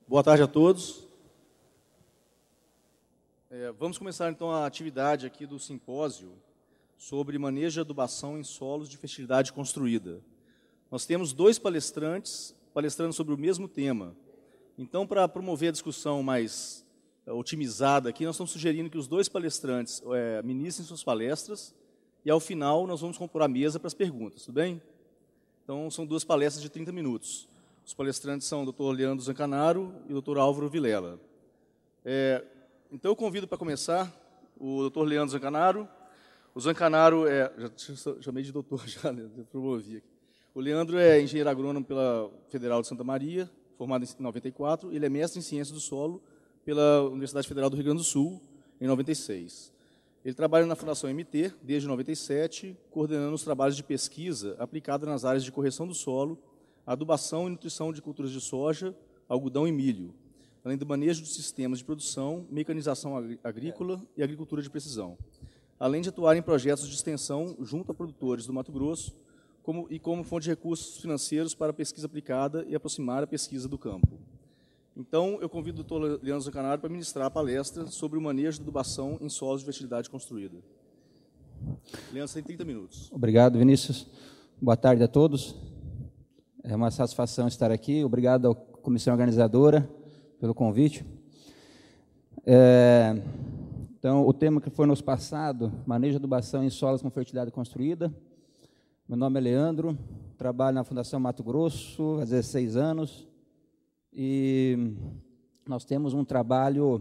Boa tarde a todos. Vamos começar, então, a atividade aqui do simpósio sobre manejo e adubação em solos de fertilidade construída. Nós temos dois palestrantes palestrando sobre o mesmo tema. Então, para promover a discussão mais otimizada aqui, nós estamos sugerindo que os dois palestrantes ministrem suas palestras e, ao final, nós vamos compor a mesa para as perguntas, tudo bem? Então, são duas palestras de 30 minutos. Os palestrantes são o Dr. Leandro Zancanaro e o Dr. Álvaro Vilela. Então, eu convido para começar o Dr. Leandro Zancanaro. O Zancanaro já chamei de doutor, já promovi aqui. O Leandro é engenheiro agrônomo pela Federal de Santa Maria, formado em 94. Ele é mestre em Ciências do Solo pela Universidade Federal do Rio Grande do Sul, em 96. Ele trabalha na Fundação MT desde 97, coordenando os trabalhos de pesquisa aplicada nas áreas de correção do solo, adubação e nutrição de culturas de soja, algodão e milho, além do manejo de sistemas de produção, mecanização agrícola e agricultura de precisão, além de atuar em projetos de extensão junto a produtores do Mato Grosso, como fonte de recursos financeiros para a pesquisa aplicada e aproximar a pesquisa do campo. Então, eu convido o Dr. Leandro Zancanaro para ministrar a palestra sobre o manejo de adubação em solos de fertilidade construída. Leandro, você tem 30 minutos. Obrigado, Vinícius. Boa tarde a todos. É uma satisfação estar aqui. Obrigado à comissão organizadora pelo convite. Então, o tema que foi nos passado, manejo de adubação em solos com fertilidade construída. Meu nome é Leandro, trabalho na Fundação Mato Grosso há 16 anos e nós temos um trabalho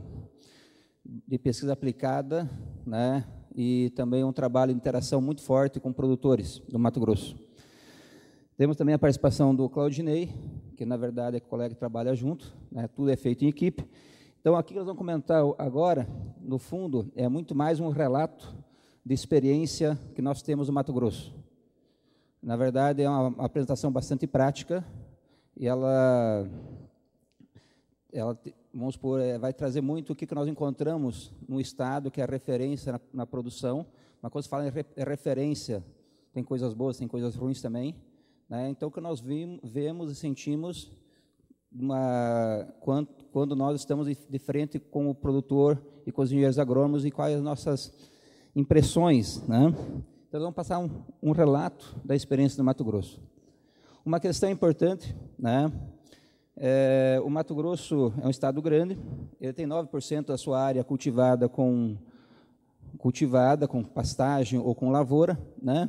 de pesquisa aplicada, né, e também um trabalho de interação muito forte com produtores do Mato Grosso. Temos também a participação do Claudinei, que na verdade é colega que trabalha junto, né, tudo é feito em equipe. Então, aqui que nós vamos comentar agora, no fundo, é muito mais um relato de experiência que nós temos no Mato Grosso. Na verdade, é uma apresentação bastante prática e ela vamos supor, vai trazer muito o que nós encontramos no Estado, que é a referência na produção. Uma coisa que fala é referência, tem coisas boas, tem coisas ruins também. Né? Então, o que nós vemos e sentimos quando nós estamos de frente com o produtor e com os engenheiros agrônomos e quais as nossas impressões. Né? Então, vamos passar um relato da experiência do Mato Grosso. Uma questão importante, né? O Mato Grosso é um estado grande, ele tem 9% da sua área cultivada com pastagem ou com lavoura, né?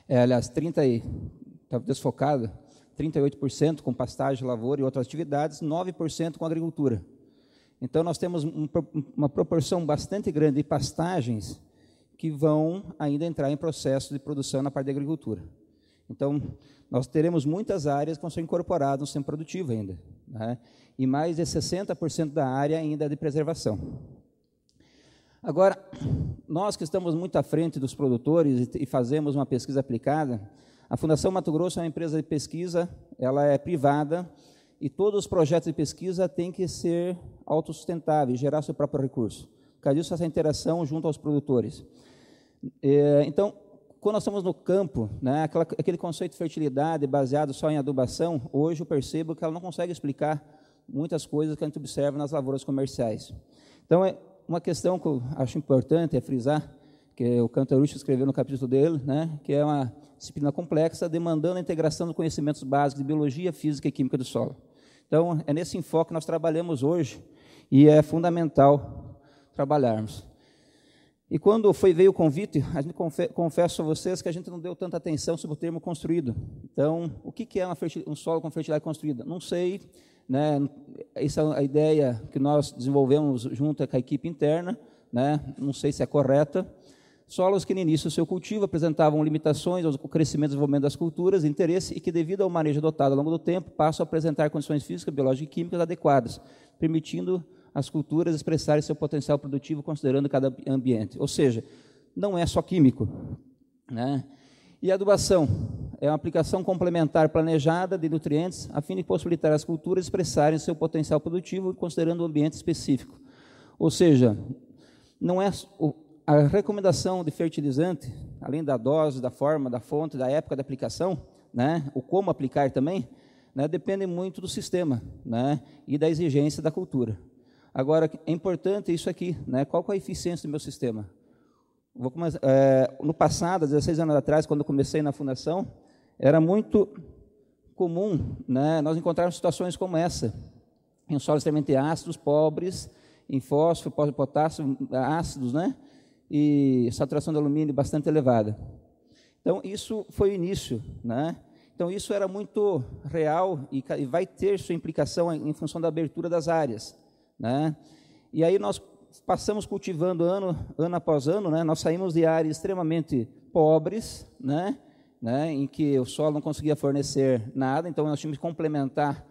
Aliás, 38% com pastagem, lavoura e outras atividades, 9% com agricultura. Então, nós temos uma proporção bastante grande de pastagens que vão ainda entrar em processo de produção na parte da agricultura. Então, nós teremos muitas áreas que vão ser incorporadas no sistema produtivo ainda, né? E mais de 60% da área ainda é de preservação. Agora, nós que estamos muito à frente dos produtores e fazemos uma pesquisa aplicada, a Fundação Mato Grosso é uma empresa de pesquisa, ela é privada, e todos os projetos de pesquisa têm que ser autossustentáveis, gerar seu próprio recurso. Por causa disso, essa interação junto aos produtores. Então, quando nós estamos no campo, né, aquele conceito de fertilidade baseado só em adubação, hoje eu percebo que ela não consegue explicar muitas coisas que a gente observa nas lavouras comerciais. Então, uma questão que eu acho importante é frisar, que o Cantarucci escreveu no capítulo dele, né, que é uma disciplina complexa, demandando a integração de conhecimentos básicos de biologia, física e química do solo. Então, é nesse enfoque que nós trabalhamos hoje e é fundamental trabalharmos. E quando veio o convite, a gente confesso a vocês que a gente não deu tanta atenção sobre o termo construído. Então, o que é um solo com fertilidade construída? Não sei, né? Essa é a ideia que nós desenvolvemos junto com a equipe interna, né? Não sei se é correta. Solos que no início do seu cultivo apresentavam limitações ao crescimento e desenvolvimento das culturas de interesse e que, devido ao manejo adotado ao longo do tempo, passam a apresentar condições físicas, biológicas e químicas adequadas, permitindo as culturas expressarem seu potencial produtivo considerando cada ambiente. Ou seja, não é só químico, né? E a adubação é uma aplicação complementar planejada de nutrientes a fim de possibilitar as culturas expressarem seu potencial produtivo considerando o ambiente específico. Ou seja, não é a recomendação de fertilizante, além da dose, da forma, da fonte, da época da aplicação, né? O como aplicar também, né, dependem muito do sistema, né, e da exigência da cultura. Agora, é importante isso aqui, né, qual que é a eficiência do meu sistema? Vou começar, no passado, 16 anos atrás, quando eu comecei na fundação, era muito comum, né, nós encontrarmos situações como essa, em solos extremamente ácidos, pobres, em fósforo, pó de potássio, ácidos, né, e saturação de alumínio bastante elevada. Então, isso foi o início, né? Então, isso era muito real e vai ter sua implicação em função da abertura das áreas, né? E aí nós passamos cultivando ano após ano, né? Nós saímos de áreas extremamente pobres, né? Em que o solo não conseguia fornecer nada, então nós tínhamos que complementar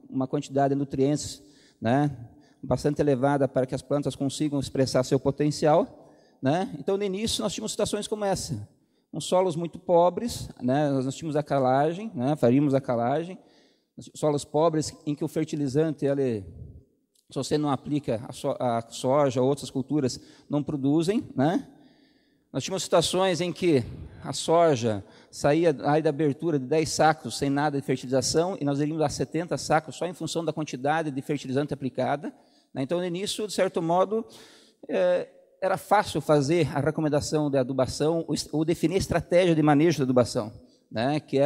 uma quantidade de nutrientes, né, bastante elevada para que as plantas consigam expressar seu potencial, né? Então, no início, nós tínhamos situações como essa, com solos muito pobres, né? Nós tínhamos a calagem, né? Faríamos a calagem, solos pobres em que o fertilizante, se você não aplica a soja ou outras culturas, não produzem, né? Nós tínhamos situações em que a soja saía aí da abertura de 10 sacos sem nada de fertilização e nós iríamos a 70 sacos só em função da quantidade de fertilizante aplicada, né? Então, no início, de certo modo, era fácil fazer a recomendação de adubação ou definir a estratégia de manejo da adubação, né? Que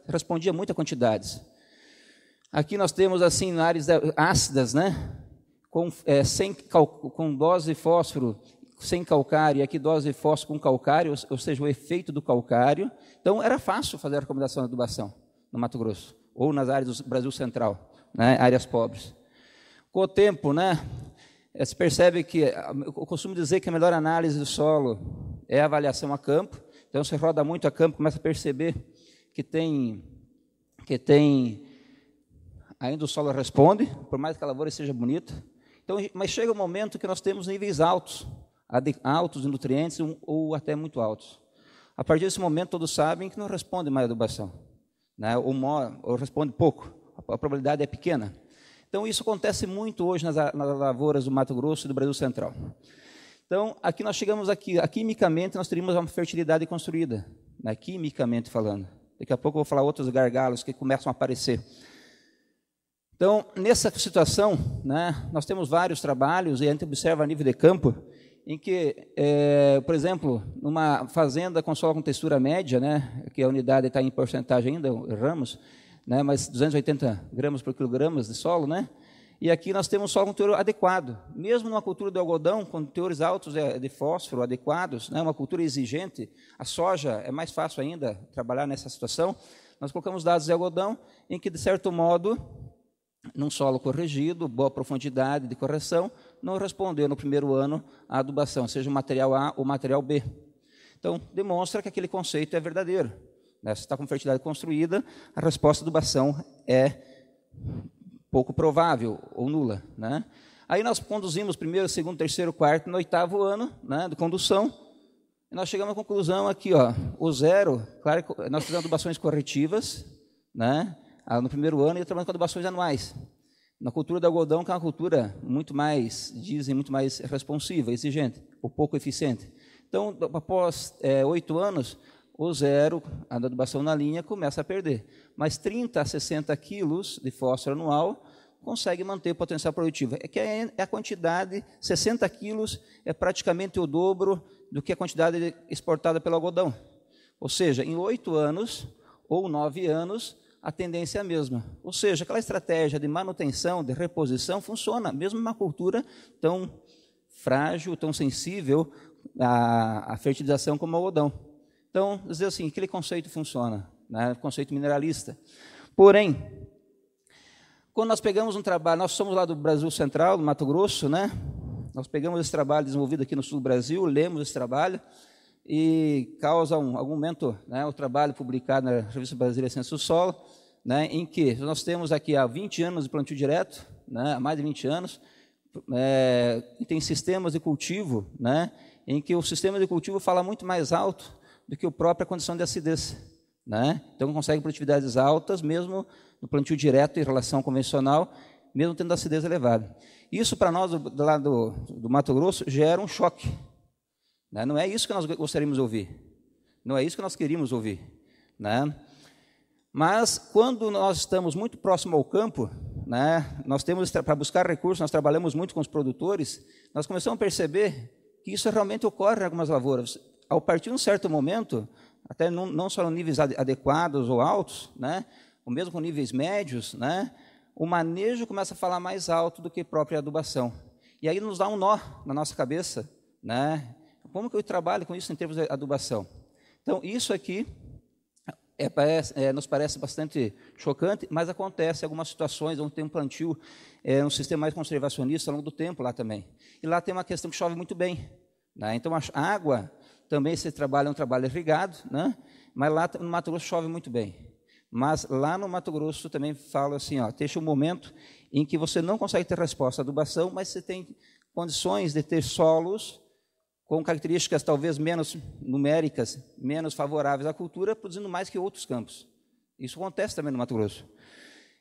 respondia muito a quantidades. Aqui nós temos, assim, áreas ácidas, né? Com dose de fósforo sem calcário, e aqui dose de fósforo com calcário, ou seja, o efeito do calcário. Então, era fácil fazer a recomendação de adubação no Mato Grosso, ou nas áreas do Brasil Central, né? Áreas pobres. Com o tempo, né? Se percebe que, eu costumo dizer que a melhor análise do solo é a avaliação a campo. Então, você roda muito a campo, começa a perceber que ainda o solo responde, por mais que a lavoura seja bonita. Então, mas chega um momento que nós temos níveis altos de nutrientes ou até muito altos. A partir desse momento, todos sabem que não responde mais a adubação, né? Ou responde pouco, a probabilidade é pequena. Então, isso acontece muito hoje nas lavouras do Mato Grosso e do Brasil Central. Então, aqui nós chegamos quimicamente, nós teríamos uma fertilidade construída, né? Quimicamente falando. Daqui a pouco eu vou falar outros gargalos que começam a aparecer. Então, nessa situação, né, nós temos vários trabalhos, e a gente observa a nível de campo, em que, por exemplo, numa fazenda com solo com textura média, né, que a unidade está em porcentagem ainda, erramos, né, mas 280 gramas por quilograma de solo, né, e aqui nós temos solo com teor adequado. Mesmo numa cultura de algodão, com teores altos de fósforo adequados, né, uma cultura exigente, a soja é mais fácil ainda trabalhar nessa situação, nós colocamos dados de algodão em que, de certo modo, num solo corrigido, boa profundidade de correção, não respondeu no primeiro ano à adubação, seja o material A ou o material B. Então, demonstra que aquele conceito é verdadeiro, né? Se está com fertilidade construída, a resposta à adubação é pouco provável ou nula, né? Aí nós conduzimos primeiro, segundo, terceiro, quarto, no 8º ano, né, de condução, e nós chegamos à conclusão aqui, ó, o zero, claro que nós fizemos adubações corretivas, né, no primeiro ano, e trabalhando com adubações anuais. Na cultura do algodão, que é uma cultura muito mais, dizem, muito mais responsiva, exigente, ou pouco eficiente. Então, após 8 anos, o zero, a adubação na linha, começa a perder. Mas 30 a 60 quilos de fósforo anual consegue manter o potencial produtivo. A quantidade, 60 quilos, é praticamente o dobro do que a quantidade exportada pelo algodão. Ou seja, em 8 anos ou 9 anos, a tendência é a mesma. Ou seja, aquela estratégia de manutenção, de reposição, funciona, mesmo numa cultura tão frágil, tão sensível à fertilização como o algodão. Então, dizer assim, aquele conceito funciona, né? Conceito mineralista. Porém, quando nós pegamos um trabalho, nós somos lá do Brasil Central, do Mato Grosso, né? Nós pegamos esse trabalho desenvolvido aqui no sul do Brasil, lemos esse trabalho, e causa algum momento, né, o trabalho publicado na Revista Brasileira de Ciências do Solo, né, em que nós temos aqui há 20 anos de plantio direto, né, há mais de 20 anos, e tem sistemas de cultivo, né, em que o sistema de cultivo fala muito mais alto do que a própria condição de acidez, né? Então consegue produtividades altas, mesmo no plantio direto em relação ao convencional, mesmo tendo acidez elevada. Isso, para nós, do lado do Mato Grosso, gera um choque. Não é isso que nós gostaríamos de ouvir. Não é isso que nós queríamos ouvir, né? Mas, quando nós estamos muito próximo ao campo, né, nós temos, para buscar recursos, nós trabalhamos muito com os produtores, nós começamos a perceber que isso realmente ocorre em algumas lavouras. A partir de um certo momento, até não só em níveis adequados ou altos, né, ou mesmo com níveis médios, né, o manejo começa a falar mais alto do que a própria adubação. E aí nos dá um nó na nossa cabeça, né, como que eu trabalho com isso em termos de adubação? Então, isso aqui nos parece bastante chocante, mas acontece em algumas situações onde tem um plantio, um sistema mais conservacionista ao longo do tempo lá também. E lá tem uma questão que chove muito bem, né? Então, a água também se trabalha, é um trabalho irrigado, né? Mas lá no Mato Grosso chove muito bem. Mas lá no Mato Grosso também falo assim, ó, deixa um momento em que você não consegue ter resposta à adubação, mas você tem condições de ter solos com características talvez menos numéricas, menos favoráveis à cultura, produzindo mais que outros campos. Isso acontece também no Mato Grosso.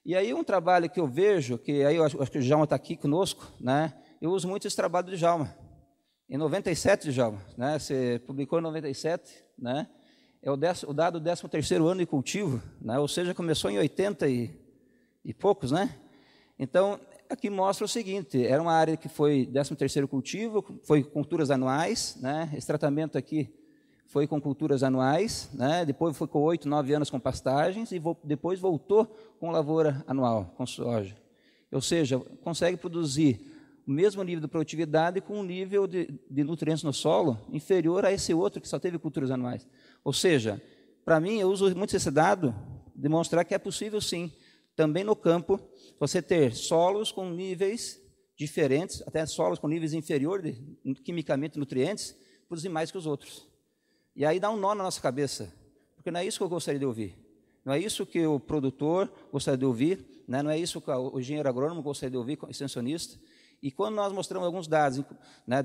E aí um trabalho que eu vejo, que aí eu acho que o Djalma está aqui conosco, né? Eu uso muito esse trabalho do Djalma. Em 97, Djalma, né? Você publicou em 97, né? É o dado do 13º ano de cultivo, né? Ou seja, começou em 80 e poucos, né? Então, aqui mostra o seguinte, era uma área que foi 13º cultivo, foi com culturas anuais, né? Esse tratamento aqui foi com culturas anuais, né? Depois foi com 8, 9 anos com pastagens, e depois voltou com lavoura anual, com soja. Ou seja, consegue produzir o mesmo nível de produtividade com um nível de nutrientes no solo inferior a esse outro que só teve culturas anuais. Ou seja, para mim, eu uso muito esse dado, demonstrar que é possível sim, também no campo, você ter solos com níveis diferentes, até solos com níveis inferiores, quimicamente, nutrientes, produzir mais que os outros. E aí dá um nó na nossa cabeça, porque não é isso que eu gostaria de ouvir. Não é isso que o produtor gostaria de ouvir, né? Não é isso que o engenheiro agrônomo gostaria de ouvir, o extensionista. E quando nós mostramos alguns dados, né,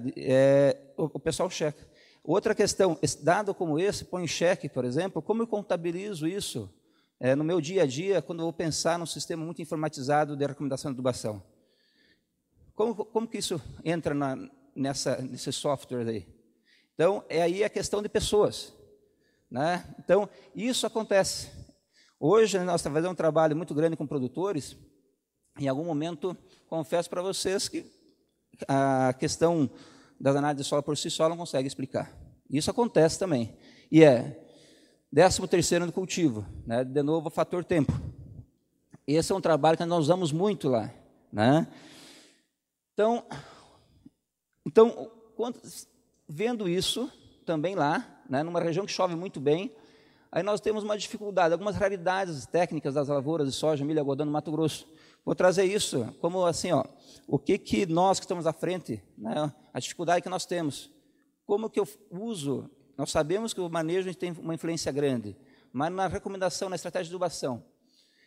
o pessoal checa. Outra questão, dado como esse, põe em xeque, por exemplo, como eu contabilizo isso no meu dia a dia, quando eu vou pensar num sistema muito informatizado de recomendação de adubação. Como que isso entra nesse software aí? Então, aí a questão de pessoas, né? Então, isso acontece. Hoje, nós estamos fazendo um trabalho muito grande com produtores. Em algum momento, confesso para vocês que a questão das análises de solo por si só não consegue explicar. Isso acontece também. E 13º ano de cultivo, né? De novo, o fator tempo. Esse é um trabalho que nós usamos muito lá, né? Então vendo isso também lá, né, numa região que chove muito bem, aí nós temos uma dificuldade, algumas raridades técnicas das lavouras de soja, milho e algodão no Mato Grosso. Vou trazer isso como assim, ó, o que nós que estamos à frente, né, a dificuldade que nós temos. Como que eu uso? Nós sabemos que o manejo tem uma influência grande, mas na recomendação, na estratégia de adubação.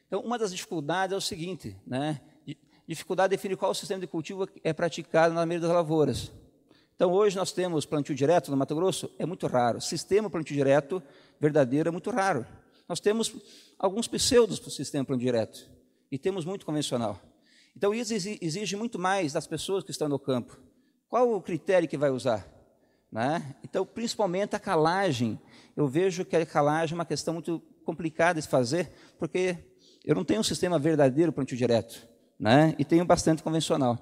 Então, uma das dificuldades é o seguinte, né, dificuldade de definir qual o sistema de cultivo é praticado na maioria das lavouras. Então, hoje nós temos plantio direto no Mato Grosso, é muito raro. Sistema plantio direto verdadeiro é muito raro. Nós temos alguns pseudos para o sistema plantio direto, e temos muito convencional. Então, isso exige muito mais das pessoas que estão no campo. Qual o critério que vai usar? Né? Então, principalmente a calagem. Eu vejo que a calagem é uma questão muito complicada de se fazer, porque eu não tenho um sistema verdadeiro plantio direto, né? E tenho bastante convencional.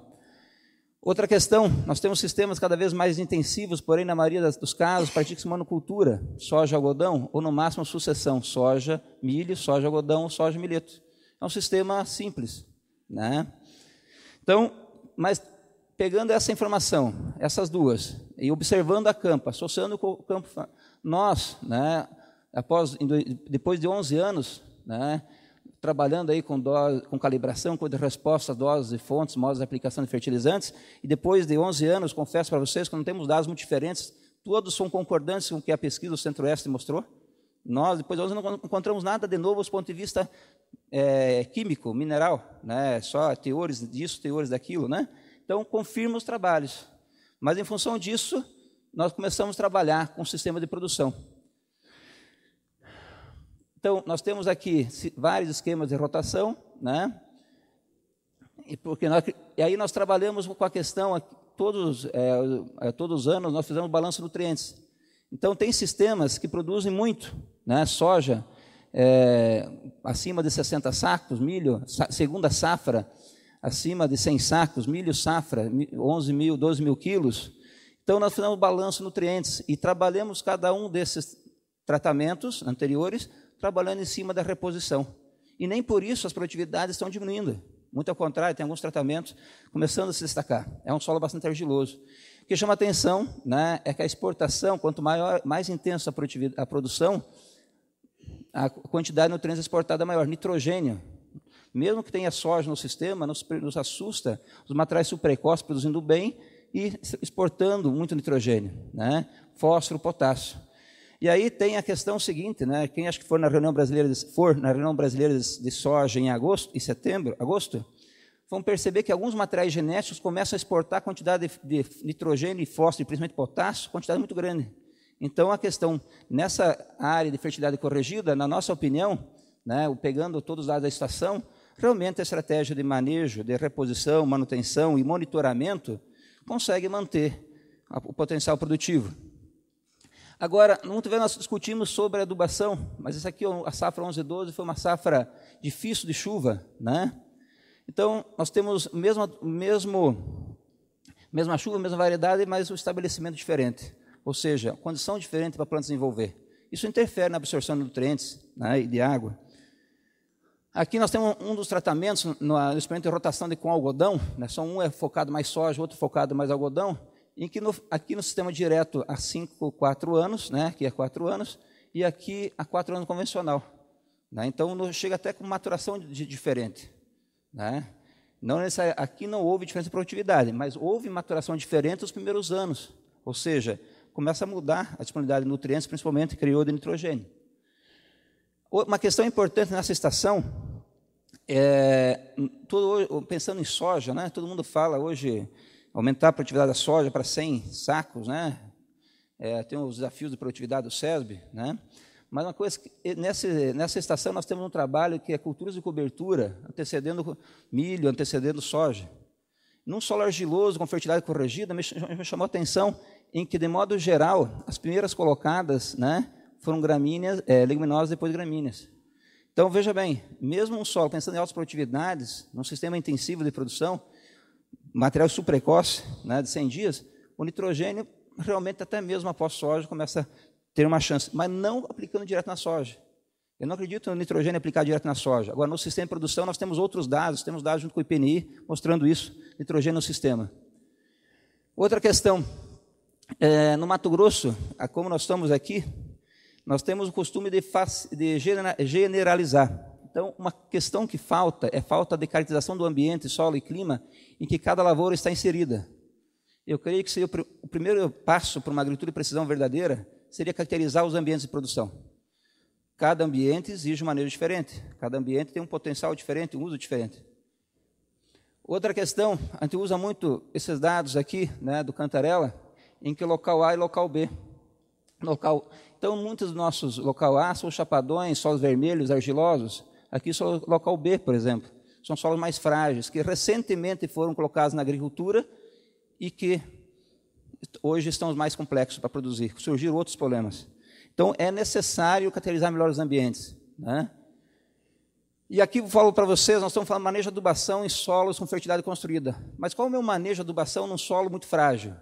Outra questão, nós temos sistemas cada vez mais intensivos, porém, na maioria dos casos, pratica-se monocultura, soja, algodão, ou no máximo sucessão, soja, milho, soja, algodão, soja, milheto. É um sistema simples, né? Então, mas pegando essa informação, essas duas, e observando a campo, associando com o campo, nós, né, depois de 11 anos, né, trabalhando aí com calibração, com resposta, doses e fontes, modos de aplicação de fertilizantes, e depois de 11 anos, confesso para vocês que não temos dados muito diferentes, todos são concordantes com o que a pesquisa do Centro-Oeste mostrou. Nós, depois de 11 anos, não encontramos nada de novo do ponto de vista químico, mineral, né? Só teores disso, teores daquilo, né? Então, confirma os trabalhos. Mas, em função disso, nós começamos a trabalhar com o sistema de produção. Então, nós temos aqui vários esquemas de rotação, né? E aí nós trabalhamos com a questão, todos os anos nós fizemos balanço de nutrientes. Então, tem sistemas que produzem muito, né? Soja, acima de 60 sacos, milho, segunda safra, acima de 100 sacos, milho safra, 11 mil, 12 mil quilos. Então, nós fizemos balanço nutrientes e trabalhamos cada um desses tratamentos anteriores, trabalhando em cima da reposição. E nem por isso as produtividades estão diminuindo. Muito ao contrário, tem alguns tratamentos começando a se destacar. É um solo bastante argiloso. O que chama a atenção, né, é que a exportação, quanto mais intensa a produção, a quantidade de nutrientes exportada é maior. Nitrogênio, mesmo que tenha soja no sistema, nos assusta os materiais subprecoces produzindo bem e exportando muito nitrogênio, né? Fósforo, potássio. E aí tem a questão seguinte, né? Quem acha que for na reunião brasileira de soja em agosto, vão perceber que alguns materiais genéticos começam a exportar quantidade de nitrogênio e fósforo, e principalmente potássio, quantidade muito grande. Então, a questão, nessa área de fertilidade corrigida, na nossa opinião, né, pegando todos os dados da estação, realmente a estratégia de manejo, de reposição, manutenção e monitoramento consegue manter o potencial produtivo. Agora, muito bem, nós discutimos sobre a adubação, mas isso aqui, a safra 11/12, foi uma safra difícil de chuva, né? Então, nós temos mesma chuva, mesma variedade, mas o estabelecimento diferente. Ou seja, condição diferente para a planta desenvolver. Isso interfere na absorção de nutrientes, né, e de água. Aqui nós temos um dos tratamentos no experimento de rotação com algodão, né, só um é focado mais soja, outro focado mais algodão, em que aqui no sistema direto há 4 anos, né, aqui há 4 anos, e aqui há 4 anos convencional. Né, então, chega até com maturação diferente. Né. Aqui não houve diferença de produtividade, mas houve maturação diferente nos primeiros anos. Ou seja, começa a mudar a disponibilidade de nutrientes, principalmente criou de nitrogênio. Uma questão importante nessa estação, pensando em soja, né, todo mundo fala hoje, aumentar a produtividade da soja para 100 sacos, né, tem os desafios de produtividade do SESB, né, mas uma coisa, nessa estação nós temos um trabalho que é culturas de cobertura, antecedendo milho, antecedendo soja. Num solo argiloso, com fertilidade corrigida, me chamou a atenção em que, de modo geral, as primeiras colocadas, né, foram gramíneas, leguminosas, depois gramíneas. Então, veja bem, mesmo um solo pensando em altas produtividades, num sistema intensivo de produção, material subprecoce, né, de 100 dias, o nitrogênio, realmente, até mesmo após soja, começa a ter uma chance, mas não aplicando direto na soja. Eu não acredito no nitrogênio aplicado direto na soja. Agora, no sistema de produção, nós temos outros dados, temos dados junto com o IPNI, mostrando isso, nitrogênio no sistema. Outra questão, no Mato Grosso, como nós estamos aqui, nós temos o costume de generalizar. Então, uma questão que falta é falta de caracterização do ambiente, solo e clima, em que cada lavoura está inserida. Eu creio que seria o primeiro passo para uma agricultura de precisão verdadeira, seria caracterizar os ambientes de produção. Cada ambiente exige um manejo diferente, cada ambiente tem um potencial diferente, um uso diferente. Outra questão, a gente usa muito esses dados aqui, né, do Cantarela, em que local A e local B. Então, muitos dos nossos local A são chapadões, solos vermelhos, argilosos. Aqui são local B, por exemplo. São solos mais frágeis, que recentemente foram colocados na agricultura e que hoje estão os mais complexos para produzir. Surgiram outros problemas. Então, é necessário caracterizar melhor os ambientes. Né? E aqui eu falo para vocês, nós estamos falando de manejo de adubação em solos com fertilidade construída. Mas qual é o meu manejo de adubação num solo muito frágil?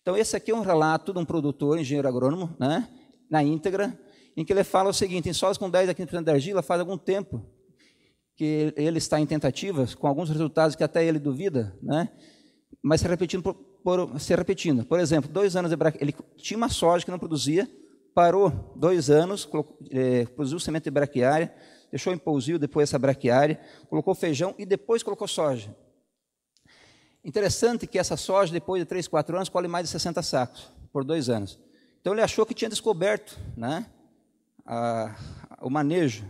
Então, esse aqui é um relato de um produtor, engenheiro agrônomo, né, na íntegra, em que ele fala o seguinte: em solos com 10 a 15% de argila, faz algum tempo que ele está em tentativas, com alguns resultados que até ele duvida, né, mas se repetindo. Por exemplo, 2 anos de braquiária, ele tinha uma soja que não produzia, parou 2 anos, produziu semente de braquiária, deixou em pousio depois essa braquiária, colocou feijão e depois colocou soja. Interessante que essa soja, depois de 3, 4 anos, colhe mais de 60 sacos, por 2 anos. Então, ele achou que tinha descoberto, né, o manejo.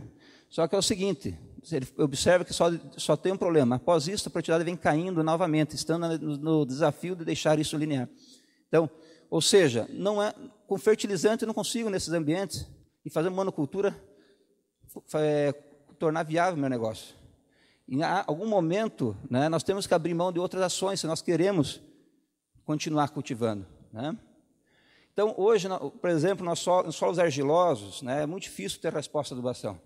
Só que é o seguinte, ele observa que só tem um problema. Após isso, a produtividade vem caindo novamente, estando no desafio de deixar isso linear. Então, ou seja, com fertilizante eu não consigo, nesses ambientes, e fazer monocultura, tornar viável o meu negócio. Em algum momento, né, nós temos que abrir mão de outras ações, se nós queremos continuar cultivando. Né? Então, hoje, por exemplo, nos solos argilosos, né, é muito difícil ter resposta à adubação.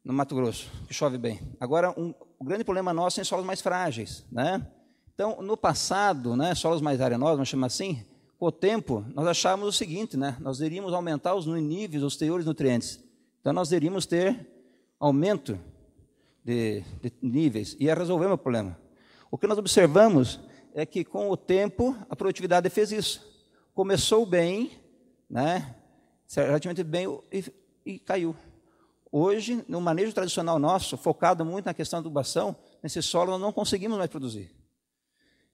no Mato Grosso, que chove bem. Agora, o grande problema nosso é em solos mais frágeis, né? Então, no passado, né, solos mais arenosos, vamos chamar assim, com o tempo, nós achávamos o seguinte, né? Nós iríamos aumentar os níveis, os teores nutrientes. Então, nós iríamos ter aumento de níveis, e ia resolver o meu problema. O que nós observamos é que, com o tempo, a produtividade fez isso. Começou bem, né, relativamente bem, e caiu. Hoje, no manejo tradicional nosso, focado muito na questão da adubação, nesse solo nós não conseguimos mais produzir.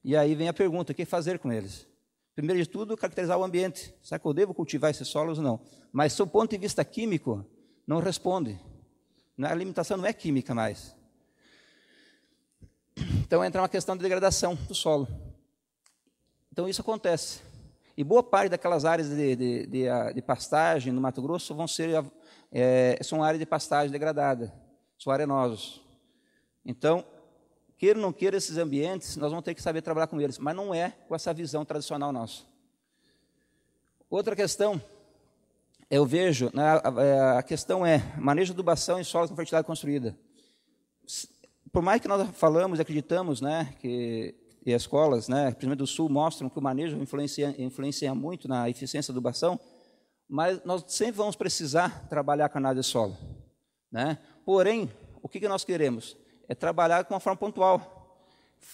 E aí vem a pergunta, o que fazer com eles? Primeiro de tudo, caracterizar o ambiente. Será que eu devo cultivar esses solos ou não? Mas, do ponto de vista químico, não responde. A alimentação não é química mais. Então, entra uma questão de degradação do solo. Então, isso acontece. E boa parte daquelas áreas de pastagem no Mato Grosso são áreas de pastagem degradada, são arenosos. Então, queira ou não queira esses ambientes, nós vamos ter que saber trabalhar com eles, mas não é com essa visão tradicional nossa. Outra questão, eu vejo, a questão é manejo de adubação em solos com fertilidade construída. Por mais que nós falamos e acreditamos, né, que e as escolas, né, principalmente do Sul, mostram que o manejo influencia muito na eficiência da adubação, mas nós sempre vamos precisar trabalhar com análise de solo, né? Porém, o que nós queremos? É trabalhar com uma forma pontual.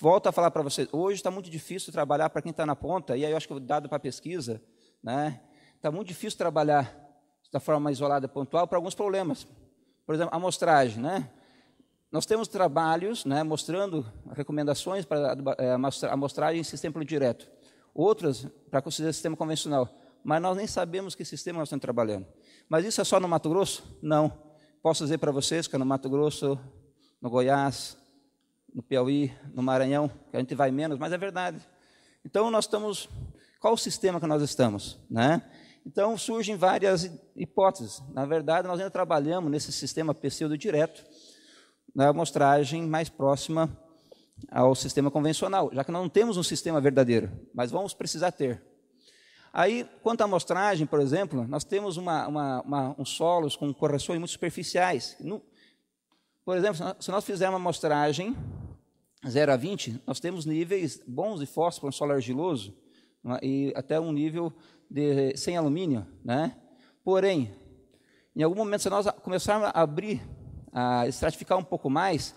Volto a falar para vocês, hoje está muito difícil trabalhar para quem está na ponta, e aí eu acho que o dado para a pesquisa, né, está muito difícil trabalhar da forma mais isolada e pontual para alguns problemas. Por exemplo, a amostragem, né? Nós temos trabalhos, né, mostrando recomendações para amostragem em sistema plantio direto, outras para considerar sistema convencional, mas nós nem sabemos que sistema nós estamos trabalhando. Mas isso é só no Mato Grosso? Não. Posso dizer para vocês que é no Mato Grosso, no Goiás, no Piauí, no Maranhão, que a gente vai menos, mas é verdade. Então, nós estamos... Qual o sistema que nós estamos, né? Então, surgem várias hipóteses. Na verdade, nós ainda trabalhamos nesse sistema pseudo direto, na amostragem mais próxima ao sistema convencional, já que nós não temos um sistema verdadeiro, mas vamos precisar ter. Aí, quanto à amostragem, por exemplo, nós temos uns solos com correções muito superficiais. Por exemplo, se nós fizermos uma amostragem 0 a 20, nós temos níveis bons de fósforo no solo argiloso, e até um nível sem alumínio, né? Porém, em algum momento, se nós começarmos a abrir, a estratificar um pouco mais,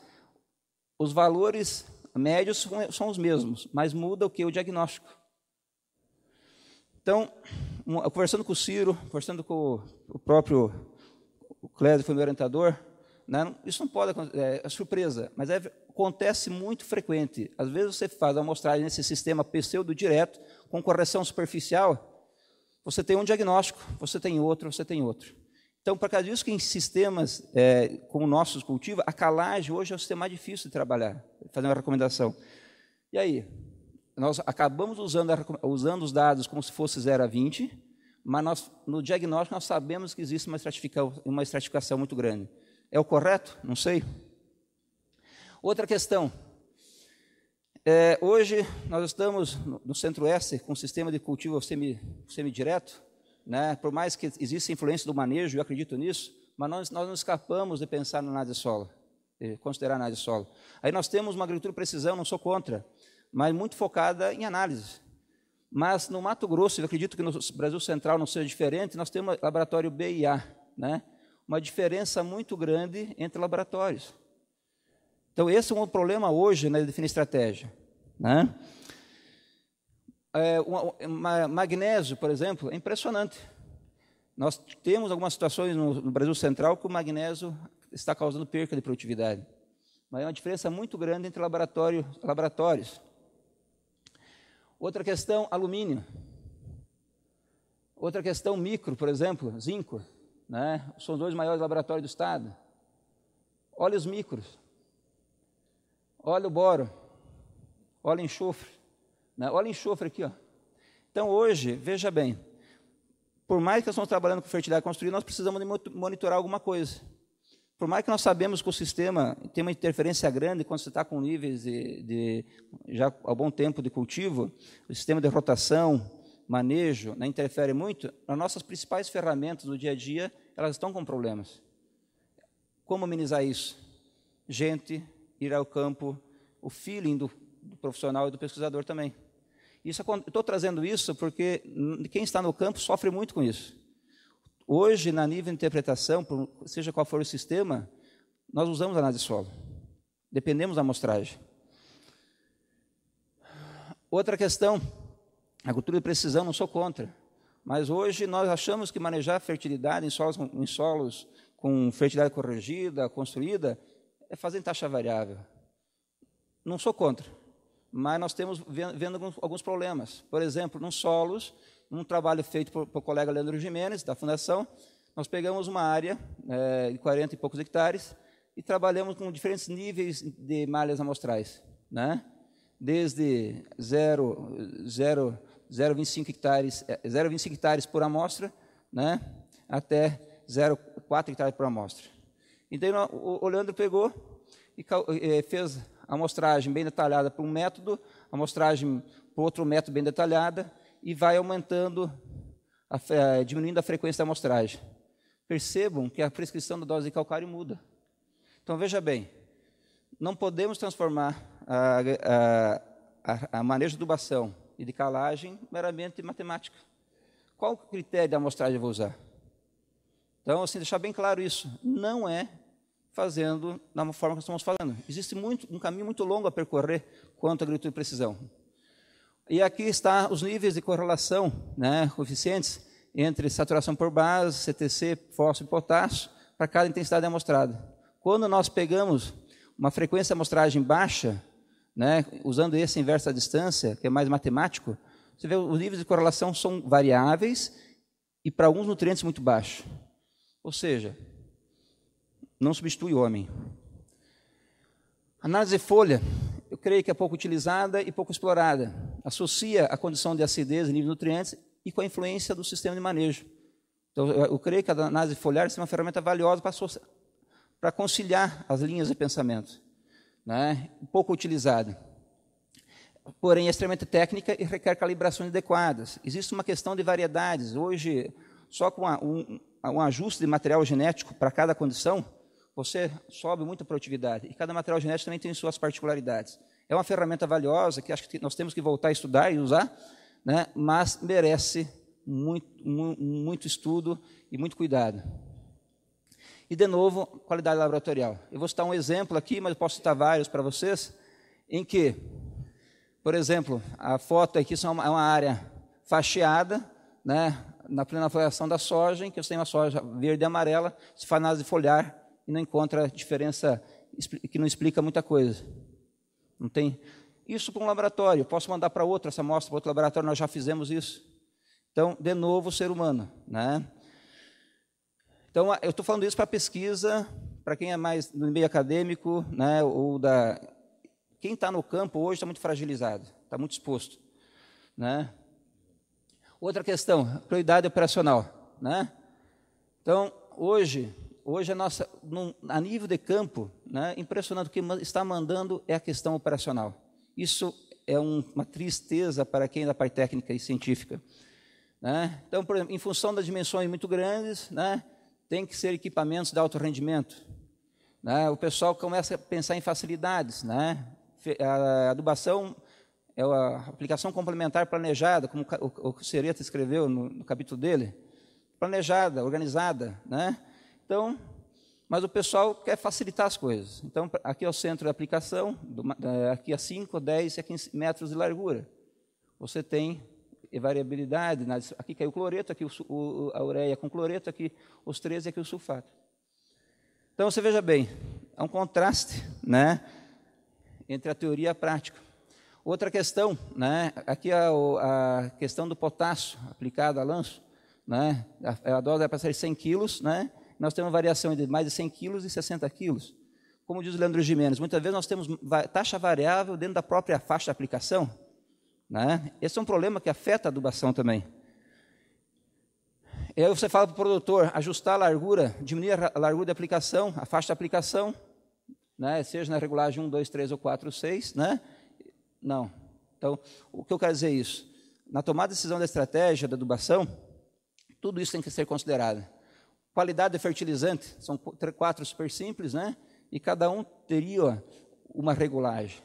os valores médios são os mesmos, mas muda o que? O diagnóstico. Então, conversando com o Ciro, conversando com o próprio Clésio, que foi meu orientador, né, isso não pode acontecer, é surpresa, mas acontece muito frequente. Às vezes você faz a amostragem nesse sistema pseudo direto, com correção superficial, você tem um diagnóstico, você tem outro, você tem outro. Então, por causa disso que em sistemas como nossos cultivos, a calagem hoje é o sistema mais difícil de trabalhar, fazer uma recomendação. E aí, nós acabamos usando os dados como se fosse 0 a 20, mas no diagnóstico nós sabemos que existe uma estratificação muito grande. É o correto? Não sei. Outra questão. Hoje nós estamos no centro-oeste com um sistema de cultivo semidireto, né? Por mais que exista influência do manejo, eu acredito nisso, mas nós não escapamos de pensar na análise de solo, de considerar a análise de solo. Aí nós temos uma agricultura de precisão, não sou contra, mas muito focada em análise. Mas no Mato Grosso, eu acredito que no Brasil Central não seja diferente, nós temos laboratório B e A, né? Uma diferença muito grande entre laboratórios. Então, esse é um problema hoje, né, de definir estratégia, né? Magnésio, por exemplo, é impressionante. Nós temos algumas situações no Brasil Central que o magnésio está causando perca de produtividade. Mas é uma diferença muito grande entre laboratórios. Outra questão, alumínio. Outra questão, micro, por exemplo, zinco, né? São os 2 maiores laboratórios do estado. Olha os micros. Olha o boro. Olha o enxofre. Né? Olha o enxofre aqui, ó. Então, hoje, veja bem, por mais que nós estamos trabalhando com fertilidade construída, nós precisamos de monitorar alguma coisa. Por mais que nós sabemos que o sistema tem uma interferência grande quando você está com níveis já há bom tempo de cultivo, o sistema de rotação, manejo, né, interfere muito, as nossas principais ferramentas do dia a dia, elas estão com problemas. Como amenizar isso? Gente, ir ao campo, o feeling do profissional e do pesquisador também. Estou trazendo isso porque quem está no campo sofre muito com isso. Hoje, na nível de interpretação, seja qual for o sistema, nós usamos análise de solo. Dependemos da amostragem. Outra questão, a agricultura de precisão, não sou contra. Mas hoje nós achamos que manejar fertilidade em solos com fertilidade corrigida, construída, é fazer em taxa variável. Não sou contra, mas nós temos vendo alguns problemas. Por exemplo, nos solos, num trabalho feito por colega Leandro Jimenez, da Fundação, nós pegamos uma área de 40 e poucos hectares e trabalhamos com diferentes níveis de malhas amostrais, né? Desde 0,25 hectares por amostra, né? Até 0,4 hectares por amostra. Então, o Leandro pegou e fez a amostragem bem detalhada para um método, a amostragem para outro método bem detalhada, e vai aumentando, diminuindo a frequência da amostragem. Percebam que a prescrição da dose de calcário muda. Então, veja bem, não podemos transformar a manejo de adubação e de calagem meramente matemática. Qual o critério da amostragem eu vou usar? Então, assim, deixar bem claro isso, não é fazendo da forma que estamos falando. Existe um caminho muito longo a percorrer quanto à agricultura de precisão. E aqui está os níveis de correlação, né, coeficientes, entre saturação por base, CTC, fósforo e potássio, para cada intensidade amostrada. Quando nós pegamos uma frequência de amostragem baixa, né, usando esse inverso à distância, que é mais matemático, você vê os níveis de correlação são variáveis e para alguns nutrientes muito baixos. Ou seja, não substitui o homem. Análise de folha, eu creio que é pouco utilizada e pouco explorada. Associa a condição de acidez e nível de nutrientes e com a influência do sistema de manejo. Então, eu creio que a análise foliar é uma ferramenta valiosa para conciliar as linhas de pensamento, né? Pouco utilizada. Porém, é extremamente técnica e requer calibrações adequadas. Existe uma questão de variedades. Hoje, só com um ajuste de material genético para cada condição, você sobe muita produtividade. E cada material genético também tem suas particularidades. É uma ferramenta valiosa que acho que nós temos que voltar a estudar e usar, né? Mas merece muito estudo e muito cuidado. E, de novo, qualidade laboratorial. Eu vou citar um exemplo aqui, mas eu posso citar vários para vocês, em que, por exemplo, a foto aqui é uma área faixeada, né, na plena floração da soja, em que você tem uma soja verde e amarela, se faz análise foliar e não encontra diferença, que não explica muita coisa. Não tem. Isso para um laboratório, eu posso mandar para outro, essa amostra para outro laboratório, nós já fizemos isso. Então, de novo, o ser humano, né? Então, eu estou falando isso para pesquisa, para quem é mais do meio acadêmico, né, quem está no campo hoje está muito fragilizado, está muito exposto, né? Outra questão, prioridade operacional, né? Então, hoje a nível de campo, né, impressionante, o que está mandando é a questão operacional. Isso é uma tristeza para quem é da parte técnica e científica, né? Então, por exemplo, em função das dimensões muito grandes, né, tem que ser equipamentos de alto rendimento, né? O pessoal começa a pensar em facilidades, né? A adubação é a aplicação complementar planejada, como o Sereta escreveu no capítulo dele, planejada, organizada, né? Então, mas o pessoal quer facilitar as coisas. Então, aqui é o centro de aplicação, aqui a 5, 10 e a 15 metros de largura. Você tem variabilidade, aqui caiu o cloreto, aqui a ureia com cloreto, aqui os 13 e aqui o sulfato. Então, você veja bem, há um contraste, né, entre a teoria e a prática. Outra questão, né, aqui a questão do potássio aplicado a lanço, né, a dose é para ser 100 quilos, né, nós temos variação de mais de 100 quilos e 60 quilos. Como diz o Leandro Jimenez, muitas vezes nós temos taxa variável dentro da própria faixa de aplicação, né? Esse é um problema que afeta a adubação também. E aí você fala para o produtor ajustar a largura, diminuir a largura de aplicação, a faixa de aplicação, né? Seja na regulagem 1, 2, 3 ou 4, 6, né? Não. Então, o que eu quero dizer é isso? Na tomada de decisão da estratégia da adubação, tudo isso tem que ser considerado. Qualidade de fertilizante, são 4 super simples, né? E cada um teria uma regulagem.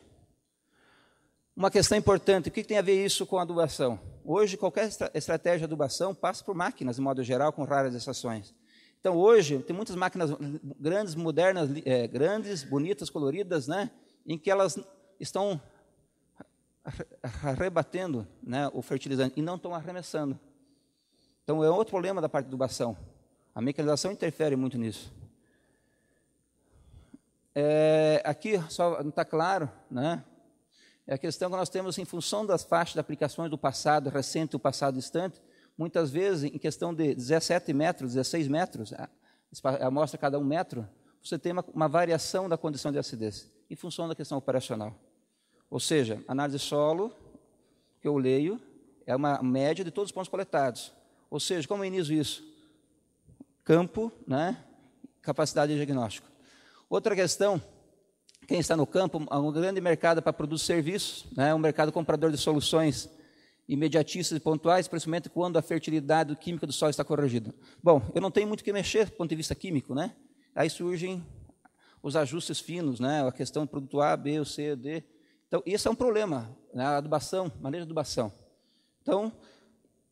Uma questão importante, o que tem a ver isso com a adubação? Hoje, qualquer estratégia de adubação passa por máquinas, de modo geral, com raras exceções. Então, hoje, tem muitas máquinas grandes, modernas, grandes, bonitas, coloridas, né? Em que elas estão rebatendo, né, o fertilizante e não estão arremessando. Então, é outro problema da parte de adubação. A mecanização interfere muito nisso. Aqui, só não está claro, né? É a questão que nós temos em função das faixas de aplicações do passado recente e do passado distante, muitas vezes, em questão de 17 metros, 16 metros, a amostra cada 1 metro, você tem uma variação da condição de acidez, em função da questão operacional. Ou seja, análise de solo, que eu leio, é uma média de todos os pontos coletados. Ou seja, como eu inicio isso? Campo, né? Capacidade de diagnóstico. Outra questão, quem está no campo, há um grande mercado para produtos e serviços, né? Um mercado comprador de soluções imediatistas e pontuais, principalmente quando a fertilidade química do solo está corrigida. Bom, eu não tenho muito o que mexer do ponto de vista químico, né? Aí surgem os ajustes finos, né? A questão do produto A, B, C, D. Então, esse é um problema, né? A adubação, manejo de adubação. Então,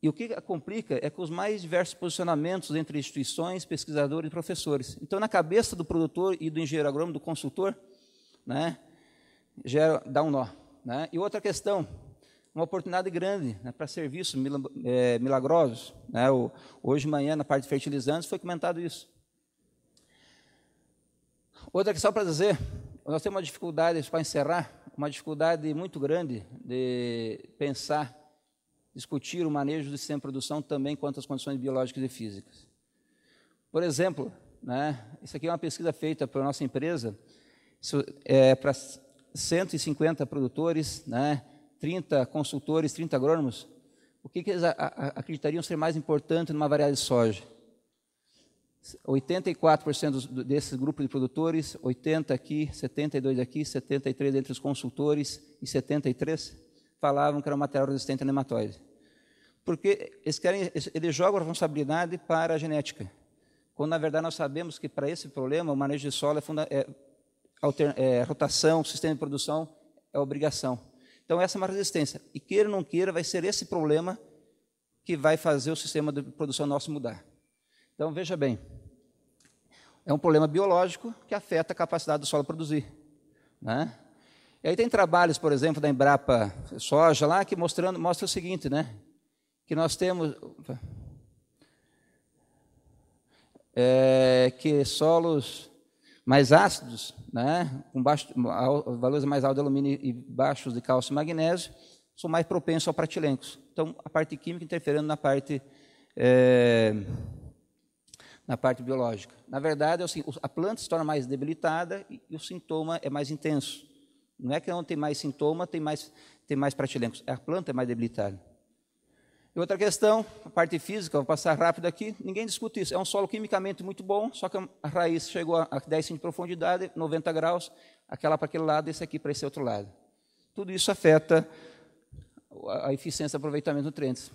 e o que complica é com os mais diversos posicionamentos entre instituições, pesquisadores e professores. Então, na cabeça do produtor e do engenheiro agrônomo, do consultor, né, dá um nó. Né? E outra questão, uma oportunidade grande, né, para serviços milagrosos. Né? Hoje de manhã, na parte de fertilizantes, foi comentado isso. Outra questão para dizer, nós temos uma dificuldade, para encerrar, uma dificuldade muito grande de pensar, discutir o manejo do sistema de produção também quanto às condições biológicas e físicas. Por exemplo, né, isso aqui é uma pesquisa feita pela nossa empresa, para 150 produtores, né, 30 consultores, 30 agrônomos. O que eles acreditariam ser mais importante numa variedade de soja? 84% desse grupo de produtores, 80 aqui, 72 aqui, 73 entre os consultores e 73 falavam que era um material resistente a nematóide. Porque eles jogam a responsabilidade para a genética, quando na verdade nós sabemos que para esse problema o manejo de solo rotação, sistema de produção é obrigação. Então essa é uma resistência, e queira ou não queira vai ser esse problema que vai fazer o sistema de produção nosso mudar. Então veja bem, é um problema biológico que afeta a capacidade do solo produzir, né? E aí tem trabalhos, por exemplo, da Embrapa Soja lá, que mostra o seguinte, né? Que nós temos que solos mais ácidos, né, com valores mais altos de alumínio e baixos de cálcio e magnésio, são mais propensos ao pratilencos. Então, a parte química interferindo na parte biológica. Na verdade, assim, a planta se torna mais debilitada e o sintoma é mais intenso. Não é que não tem mais sintoma, tem mais pratilencos. A planta é mais debilitada. E outra questão, a parte física, vou passar rápido aqui, ninguém discute isso. É um solo quimicamente muito bom, só que a raiz chegou a 10 centímetros de profundidade, 90 graus, aquela para aquele lado, esse aqui para esse outro lado. Tudo isso afeta a eficiência do aproveitamento de nutrientes.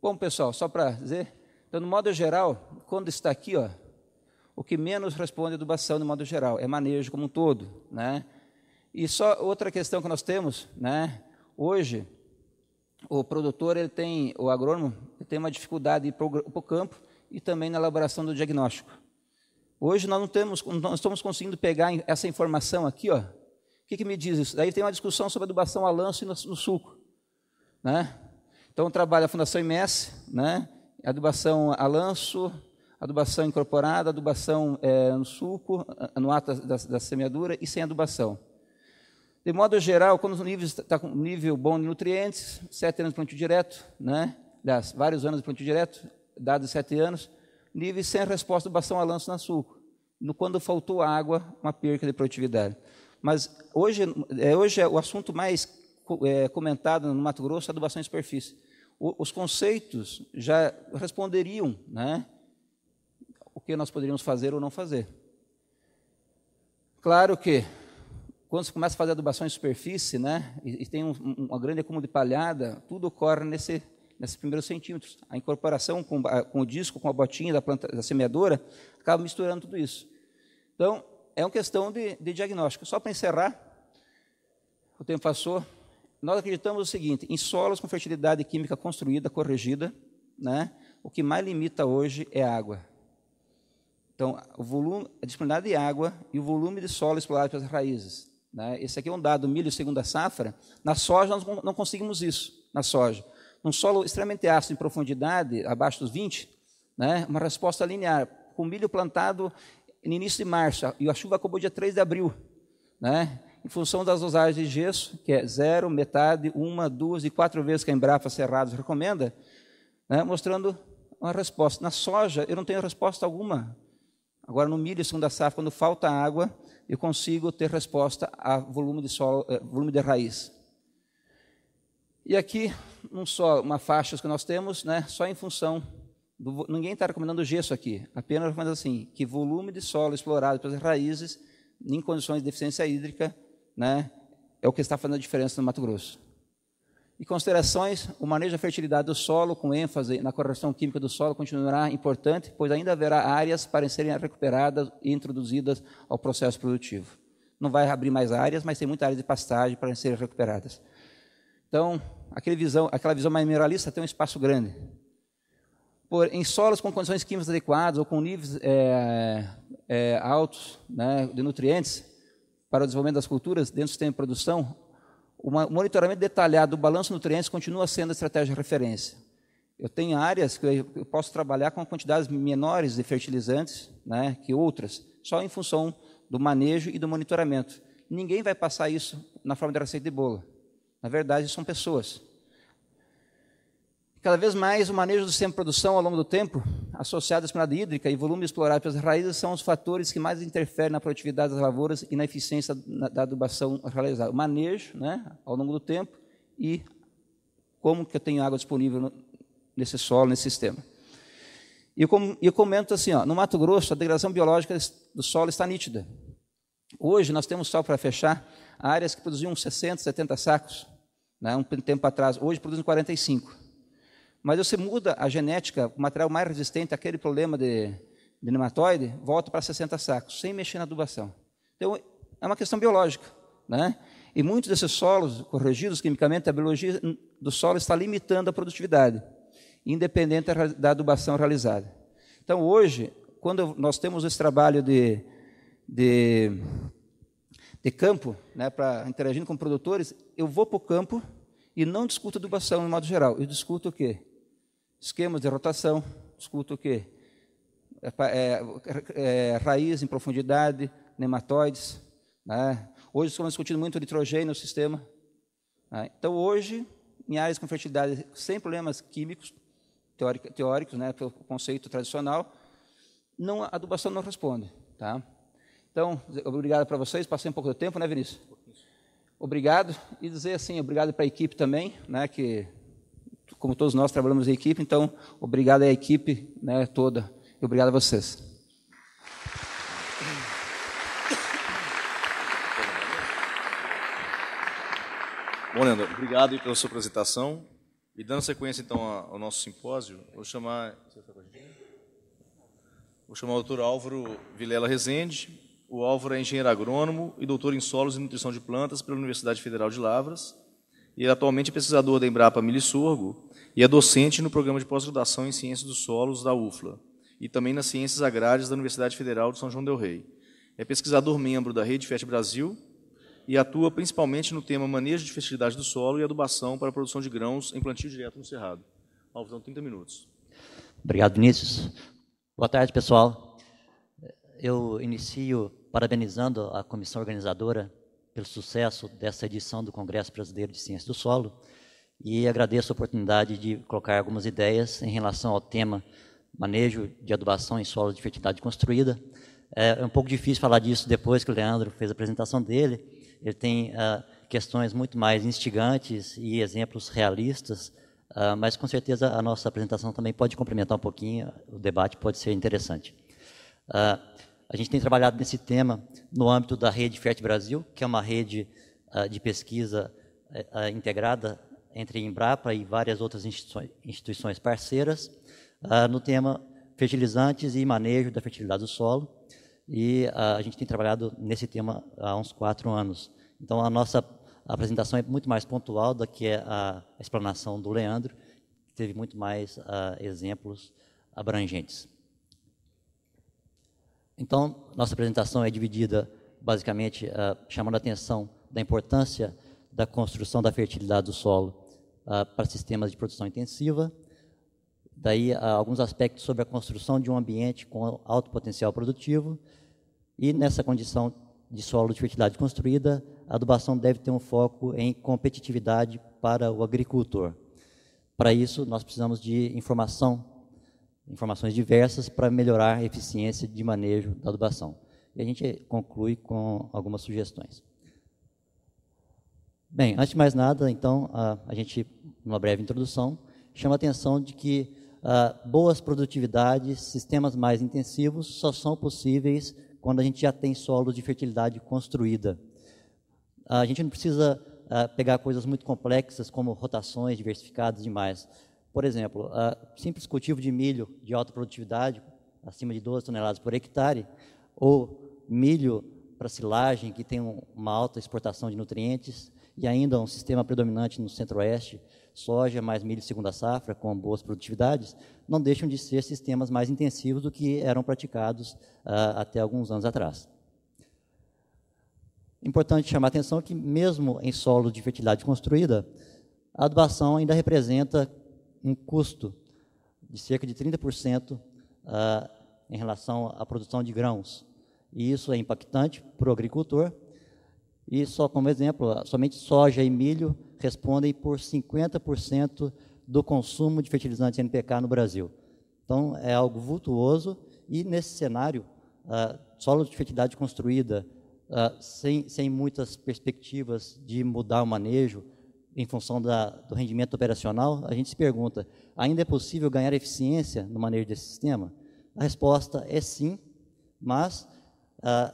Bom, pessoal, só para dizer, então, no modo geral, quando está aqui, ó, o que menos responde à adubação, no modo geral, é manejo como um todo, né? E só outra questão que nós temos, né? Hoje, o produtor, o agrônomo, ele tem uma dificuldade de ir para o campo e também na elaboração do diagnóstico. Hoje nós não estamos conseguindo pegar essa informação aqui, ó. O que me diz isso? Daí tem uma discussão sobre adubação a lanço e no sulco, né? Então trabalha a Fundação IMS, né? Adubação a lanço, adubação incorporada, adubação no sulco, no ato da semeadura e sem adubação. De modo geral, quando o nível está com um nível bom de nutrientes, 7 anos de plantio direto, né? Vários anos de plantio direto, dados 7 anos, níveis sem resposta de adubação a lanço na sulco. Quando faltou água, uma perca de produtividade. Mas hoje é o assunto mais comentado no Mato Grosso, a adubação em superfície. Os conceitos já responderiam, né, o que nós poderíamos fazer ou não fazer. Claro que, quando você começa a fazer adubação em superfície, né, e tem uma grande acúmulo de palhada, tudo ocorre nesse nesses primeiros centímetros. A incorporação com o disco, com a botinha da planta da semeadora, acaba misturando tudo isso. Então, é uma questão de diagnóstico. Só para encerrar, o tempo passou, nós acreditamos o seguinte: em solos com fertilidade química construída, corrigida, né, o que mais limita hoje é a água. Então, o volume, a disponibilidade de água e o volume de solo explorado pelas raízes. Né? Esse aqui é um dado, milho segunda safra. Na soja, nós não conseguimos isso, na soja. Num solo extremamente ácido, em profundidade, abaixo dos 20, né, uma resposta linear. Com milho plantado no início de março, e a chuva acabou dia 3 de abril, né, em função das dosagens de gesso, que é 0, metade, 1, 2 e 4 vezes que a Embrapa Cerrados recomenda, né, mostrando uma resposta. Na soja, eu não tenho resposta alguma. Agora, no milho, segunda safra, quando falta água, eu consigo ter resposta a volume de solo, volume de raiz. E aqui, uma faixa que nós temos, né, só em função ninguém está recomendando gesso aqui, apenas recomendando assim, que volume de solo explorado pelas raízes, em condições de deficiência hídrica, né, é o que está fazendo a diferença no Mato Grosso. E considerações: o manejo da fertilidade do solo, com ênfase na correção química do solo, continuará importante, pois ainda haverá áreas para serem recuperadas e introduzidas ao processo produtivo. Não vai abrir mais áreas, mas tem muita área de pastagem para serem recuperadas. Então, aquela visão mais mineralista tem um espaço grande. Em solos com condições químicas adequadas ou com níveis altos, né, de nutrientes para o desenvolvimento das culturas dentro do sistema de produção, o monitoramento detalhado do balanço de nutrientes continua sendo a estratégia de referência. Eu tenho áreas que eu posso trabalhar com quantidades menores de fertilizantes, né, que outras, só em função do manejo e do monitoramento. Ninguém vai passar isso na forma de receita de bolo. Na verdade, são pessoas. Cada vez mais, o manejo do sistema de produção ao longo do tempo, associado à disponibilidade hídrica e volume explorado pelas raízes, são os fatores que mais interferem na produtividade das lavouras e na eficiência da adubação realizada. O manejo, né, ao longo do tempo, e como que eu tenho água disponível nesse solo, nesse sistema. E eu comento assim, no Mato Grosso, a degradação biológica do solo está nítida. Hoje, nós temos só para fechar áreas que produziam 60, 70 sacos, né, um tempo atrás. Hoje produzem 45. Mas você muda a genética, o material mais resistente àquele problema de nematóide, volta para 60 sacos, sem mexer na adubação. Então, é uma questão biológica, né? E muitos desses solos corrigidos quimicamente, a biologia do solo está limitando a produtividade, independente da adubação realizada. Então, hoje, quando nós temos esse trabalho de campo, né, para interagindo com produtores, eu vou para o campo e não discuto adubação, no modo geral. Eu discuto o quê? Esquemas de rotação, discuto o quê? Raiz em profundidade, nematóides. Né? Hoje estamos discutindo muito o nitrogênio no sistema. Né? Então, hoje, em áreas com fertilidade sem problemas químicos, teóricos, né, pelo conceito tradicional, a adubação não responde. Tá? Então, obrigado para vocês. Passei um pouco do tempo, né, Vinícius? Obrigado. E dizer assim, obrigado para a equipe também, né, que, como todos nós trabalhamos em equipe, então, obrigado à equipe, né, toda. E obrigado a vocês. Bom, Leandro, obrigado pela sua apresentação. E dando sequência, então, ao nosso simpósio, vou chamar o doutor Álvaro Vilela Rezende. O Álvaro é engenheiro agrônomo e doutor em solos e nutrição de plantas pela Universidade Federal de Lavras. E atualmente é pesquisador da Embrapa Milho e Sorgo e é docente no programa de pós-graduação em Ciências dos Solos da UFLA e também nas Ciências Agrárias da Universidade Federal de São João del Rei. É pesquisador membro da Rede Fert Brasil e atua principalmente no tema manejo de fertilidade do solo e adubação para a produção de grãos em plantio direto no cerrado. Álvaro, 30 minutos. Obrigado, Vinícius. Boa tarde, pessoal. Eu inicio parabenizando a comissão organizadora pelo sucesso dessa edição do Congresso Brasileiro de Ciências do Solo e agradeço a oportunidade de colocar algumas ideias em relação ao tema manejo de adubação em solos de fertilidade construída. É um pouco difícil falar disso depois que o Leandro fez a apresentação dele. Ele tem questões muito mais instigantes e exemplos realistas, mas com certeza a nossa apresentação também pode complementar um pouquinho, o debate pode ser interessante. A gente tem trabalhado nesse tema no âmbito da Rede Fert Brasil, que é uma rede de pesquisa integrada entre a Embrapa e várias outras instituições parceiras, no tema fertilizantes e manejo da fertilidade do solo, e a gente tem trabalhado nesse tema há uns 4 anos. Então, a nossa apresentação é muito mais pontual do que a explanação do Leandro, que teve muito mais exemplos abrangentes. Então, nossa apresentação é dividida, basicamente, chamando a atenção da importância da construção da fertilidade do solo para sistemas de produção intensiva, daí alguns aspectos sobre a construção de um ambiente com alto potencial produtivo, e nessa condição de solo de fertilidade construída, a adubação deve ter um foco em competitividade para o agricultor. Para isso, nós precisamos de informações diversas para melhorar a eficiência de manejo da adubação. E a gente conclui com algumas sugestões. Bem, antes de mais nada, então, a gente, numa breve introdução, chama a atenção de que boas produtividades, sistemas mais intensivos, só são possíveis quando a gente já tem solo de fertilidade construída. A gente não precisa pegar coisas muito complexas, como rotações diversificadas demais. Por exemplo, simples cultivo de milho de alta produtividade, acima de 12 toneladas por hectare, ou milho para silagem, que tem uma alta exportação de nutrientes, e ainda um sistema predominante no centro-oeste, soja mais milho segunda safra, com boas produtividades, não deixam de ser sistemas mais intensivos do que eram praticados até alguns anos atrás. Importante chamar a atenção que, mesmo em solo de fertilidade construída, a adubação ainda representa um custo de cerca de 30% em relação à produção de grãos. E isso é impactante para o agricultor. E só como exemplo, somente soja e milho respondem por 50% do consumo de fertilizantes NPK no Brasil. Então, é algo vultuoso, e nesse cenário, solo de fertilidade construída, sem muitas perspectivas de mudar o manejo em função do rendimento operacional, a gente se pergunta, ainda é possível ganhar eficiência no manejo desse sistema? A resposta é sim, mas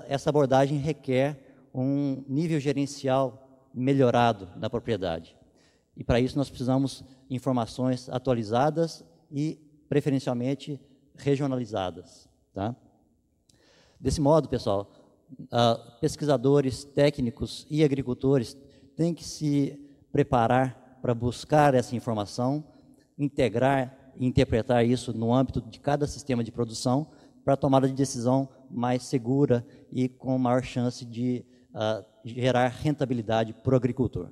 essa abordagem requer um nível gerencial melhorado da propriedade. E para isso nós precisamos de informações atualizadas e, preferencialmente, regionalizadas. Tá? Desse modo, pessoal, pesquisadores, técnicos e agricultores têm que se preparar para buscar essa informação, integrar e interpretar isso no âmbito de cada sistema de produção, para a tomada de decisão mais segura e com maior chance de gerar rentabilidade para o agricultor.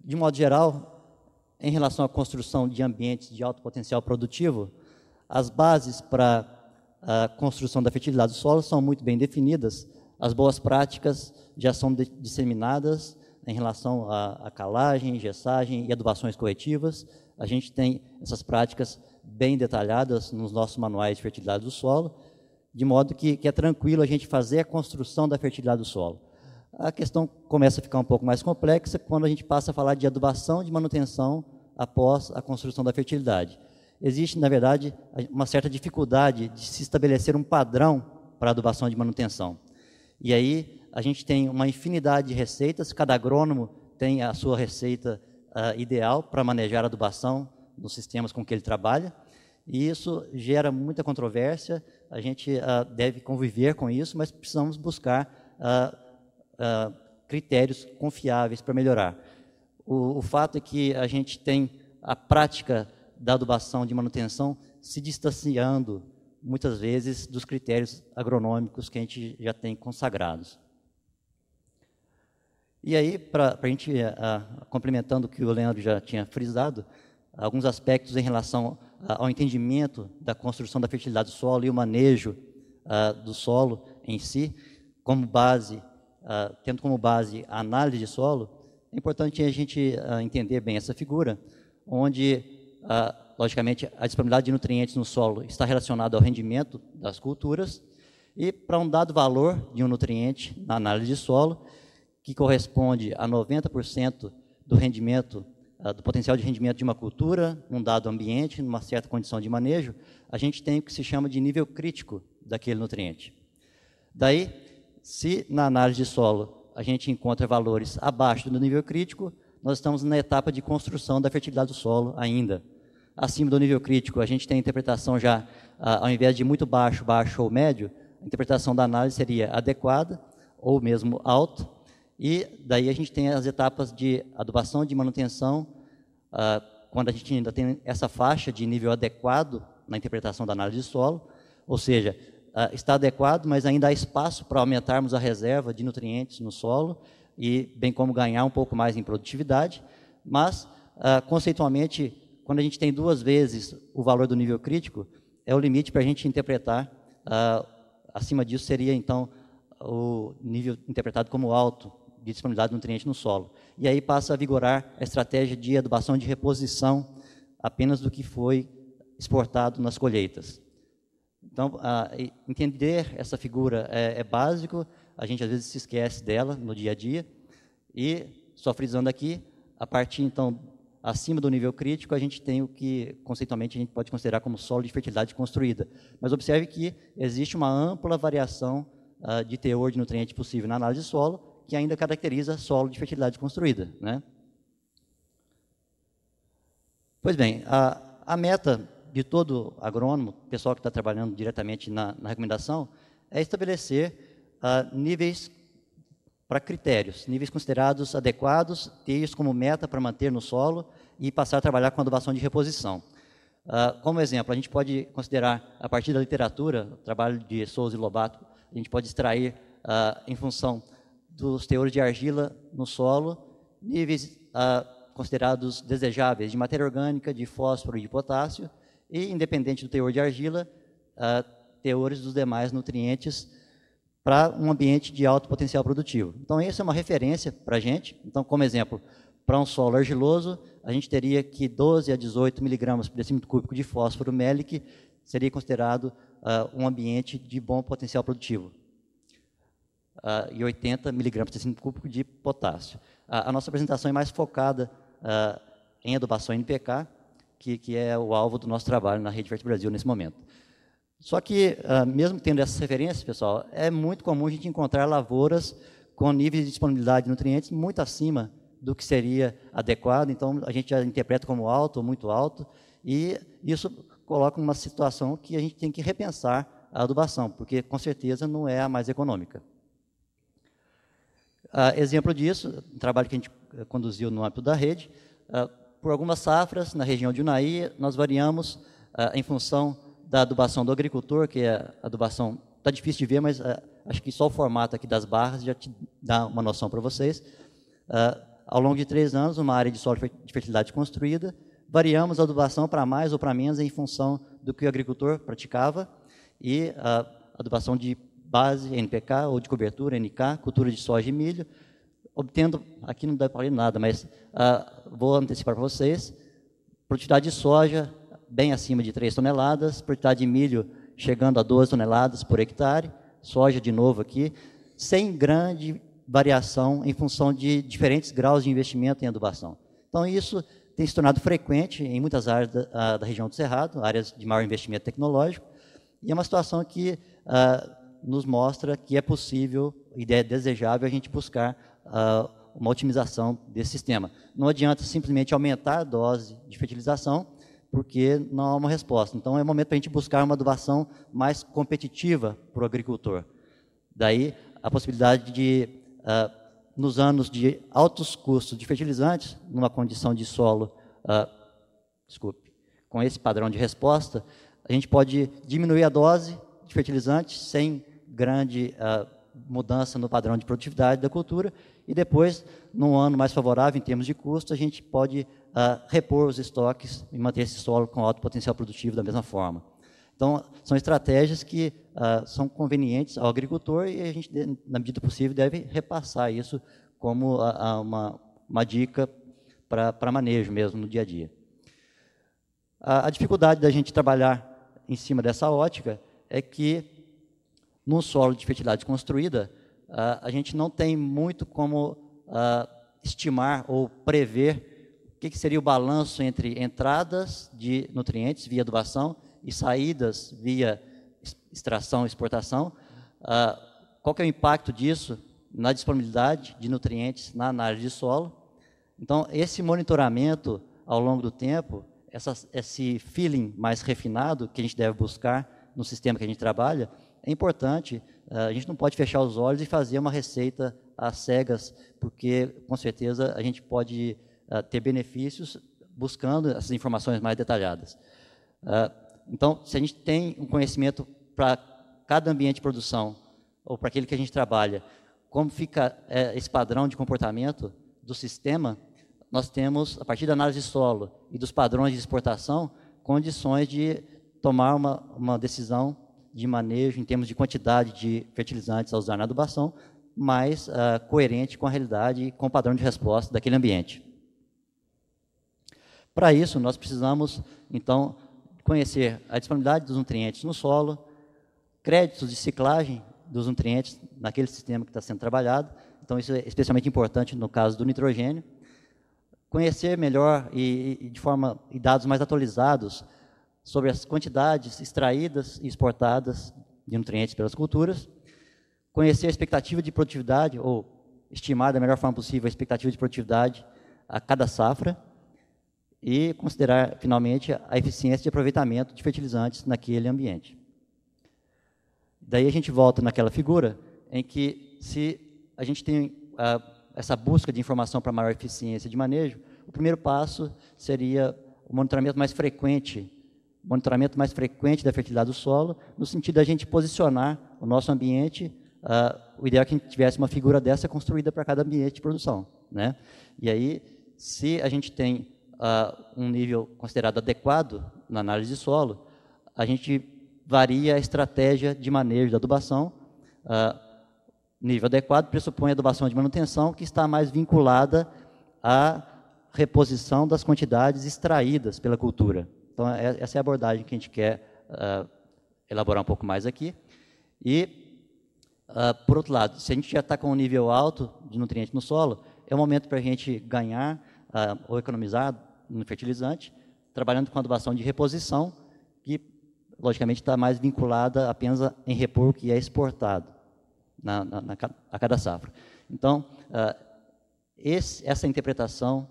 De modo geral, em relação à construção de ambientes de alto potencial produtivo, as bases para a construção da fertilidade do solo são muito bem definidas, as boas práticas já são disseminadas em relação à calagem, gessagem e adubações corretivas. A gente tem essas práticas bem detalhadas nos nossos manuais de fertilidade do solo, de modo que é tranquilo a gente fazer a construção da fertilidade do solo. A questão começa a ficar um pouco mais complexa quando a gente passa a falar de adubação de manutenção após a construção da fertilidade. Existe, na verdade, uma certa dificuldade de se estabelecer um padrão para a adubação de manutenção. E aí a gente tem uma infinidade de receitas, cada agrônomo tem a sua receita ideal para manejar a adubação nos sistemas com que ele trabalha, e isso gera muita controvérsia. A gente deve conviver com isso, mas precisamos buscar critérios confiáveis para melhorar. O fato é que a gente tem a prática da adubação de manutenção se distanciando, muitas vezes, dos critérios agronômicos que a gente já tem consagrados. E aí, para a gente, complementando o que o Leandro já tinha frisado, alguns aspectos em relação ao entendimento da construção da fertilidade do solo e o manejo do solo em si, como base, tendo como base a análise de solo, é importante a gente entender bem essa figura, onde, logicamente, a disponibilidade de nutrientes no solo está relacionada ao rendimento das culturas, e para um dado valor de um nutriente na análise de solo, que corresponde a 90% do rendimento, do potencial de rendimento de uma cultura, num dado ambiente, numa certa condição de manejo, a gente tem o que se chama de nível crítico daquele nutriente. Daí, se na análise de solo a gente encontra valores abaixo do nível crítico, nós estamos na etapa de construção da fertilidade do solo ainda. Acima do nível crítico, a gente tem a interpretação já, ao invés de muito baixo, baixo ou médio, a interpretação da análise seria adequada ou mesmo alto, e daí a gente tem as etapas de adubação, de manutenção, quando a gente ainda tem essa faixa de nível adequado na interpretação da análise de solo, ou seja, está adequado, mas ainda há espaço para aumentarmos a reserva de nutrientes no solo, e bem como ganhar um pouco mais em produtividade, mas, conceitualmente, quando a gente tem 2 vezes o valor do nível crítico, é o limite para a gente interpretar, acima disso seria, então, o nível interpretado como alto de disponibilidade de nutriente no solo. E aí passa a vigorar a estratégia de adubação de reposição apenas do que foi exportado nas colheitas. Então, entender essa figura é básico, a gente às vezes se esquece dela no dia a dia, e, só frisando aqui, a partir, então, acima do nível crítico, a gente tem o que, conceitualmente, a gente pode considerar como solo de fertilidade construída. Mas observe que existe uma ampla variação de teor de nutriente possível na análise de solo, que ainda caracteriza solo de fertilidade construída, né? Pois bem, a meta de todo agrônomo, pessoal que está trabalhando diretamente na recomendação, é estabelecer níveis para critérios, níveis considerados adequados, ter isso como meta para manter no solo e passar a trabalhar com adubação de reposição. Como exemplo, a gente pode considerar, a partir da literatura, o trabalho de Souza e Lobato, a gente pode extrair, em função dos teores de argila no solo, níveis considerados desejáveis de matéria orgânica, de fósforo e de potássio, e, independente do teor de argila, teores dos demais nutrientes para um ambiente de alto potencial produtivo. Então, essa é uma referência para a gente. Então, como exemplo, para um solo argiloso, a gente teria que 12 a 18 miligramas por decímetro cúbico de fósforo MELIC seria considerado um ambiente de bom potencial produtivo. E 80 miligramas por decímetro cúbico de potássio. A nossa apresentação é mais focada em adubação NPK, que é o alvo do nosso trabalho na Rede Fértil Brasil nesse momento. Só que, mesmo tendo essas referências, pessoal, é muito comum a gente encontrar lavouras com níveis de disponibilidade de nutrientes muito acima do que seria adequado, então a gente já interpreta como alto ou muito alto, e isso coloca numa situação que a gente tem que repensar a adubação, porque com certeza não é a mais econômica. Exemplo disso, um trabalho que a gente conduziu no âmbito da rede, por algumas safras, na região de Unai, nós variamos em função da adubação do agricultor, que é a adubação, está difícil de ver, mas acho que só o formato aqui das barras já te dá uma noção para vocês. Ao longo de 3 anos, uma área de solo de fertilidade construída, variamos a adubação para mais ou para menos em função do que o agricultor praticava, e a adubação de base, NPK, ou de cobertura, NK, cultura de soja e milho, obtendo, aqui não dá para ler nada, mas vou antecipar para vocês, produtividade de soja bem acima de 3 toneladas, produtividade de milho chegando a 12 toneladas por hectare, soja de novo aqui, sem grande variação em função de diferentes graus de investimento em adubação. Então, isso tem se tornado frequente em muitas áreas da região do Cerrado, áreas de maior investimento tecnológico, e é uma situação que nos mostra que é possível, e é desejável, a gente buscar uma otimização desse sistema. Não adianta simplesmente aumentar a dose de fertilização, porque não há uma resposta. Então, é o momento para a gente buscar uma adubação mais competitiva para o agricultor. Daí, a possibilidade de, nos anos de altos custos de fertilizantes, numa condição de solo, com esse padrão de resposta, a gente pode diminuir a dose de fertilizantes sem grande mudança no padrão de produtividade da cultura, e depois, num ano mais favorável em termos de custo, a gente pode repor os estoques e manter esse solo com alto potencial produtivo da mesma forma. Então, são estratégias que são convenientes ao agricultor, e a gente, na medida possível, deve repassar isso como uma dica para manejo mesmo no dia a dia. A dificuldade da gente trabalhar em cima dessa ótica é que, num solo de fertilidade construída, a gente não tem muito como estimar ou prever o que seria o balanço entre entradas de nutrientes via adubação e saídas via extração e exportação. Qual que é o impacto disso na disponibilidade de nutrientes na análise de solo. Então, esse monitoramento ao longo do tempo, esse feeling mais refinado que a gente deve buscar no sistema que a gente trabalha, é importante. A gente não pode fechar os olhos e fazer uma receita às cegas, porque, com certeza, a gente pode ter benefícios buscando essas informações mais detalhadas. Então, se a gente tem um conhecimento para cada ambiente de produção, ou para aquele que a gente trabalha, como fica esse padrão de comportamento do sistema, nós temos, a partir da análise de solo e dos padrões de exportação, condições de tomar uma decisão de manejo em termos de quantidade de fertilizantes a usar na adubação, mais coerente com a realidade e com o padrão de resposta daquele ambiente. Para isso, nós precisamos, então, conhecer a disponibilidade dos nutrientes no solo, créditos de ciclagem dos nutrientes naquele sistema que está sendo trabalhado. Então, isso é especialmente importante no caso do nitrogênio. Conhecer melhor e dados mais atualizados sobre as quantidades extraídas e exportadas de nutrientes pelas culturas. Conhecer a expectativa de produtividade, ou estimar da melhor forma possível a expectativa de produtividade a cada safra. E considerar, finalmente, a eficiência de aproveitamento de fertilizantes naquele ambiente. Daí a gente volta naquela figura em que, se a gente tem essa busca de informação para maior eficiência de manejo, o primeiro passo seria o monitoramento mais frequente da fertilidade do solo, no sentido de a gente posicionar o nosso ambiente. O ideal é que a gente tivesse uma figura dessa construída para cada ambiente de produção, né? E aí, se a gente tem um nível considerado adequado na análise de solo, a gente varia a estratégia de manejo da adubação. Nível adequado pressupõe a adubação de manutenção, que está mais vinculada à reposição das quantidades extraídas pela cultura. Então, essa é a abordagem que a gente quer elaborar um pouco mais aqui. E, por outro lado, se a gente já está com um nível alto de nutriente no solo, é o momento para a gente ganhar ou economizar no fertilizante, trabalhando com adubação de reposição, que, logicamente, está mais vinculada apenas em repor o que é exportado a cada safra. Então, essa interpretação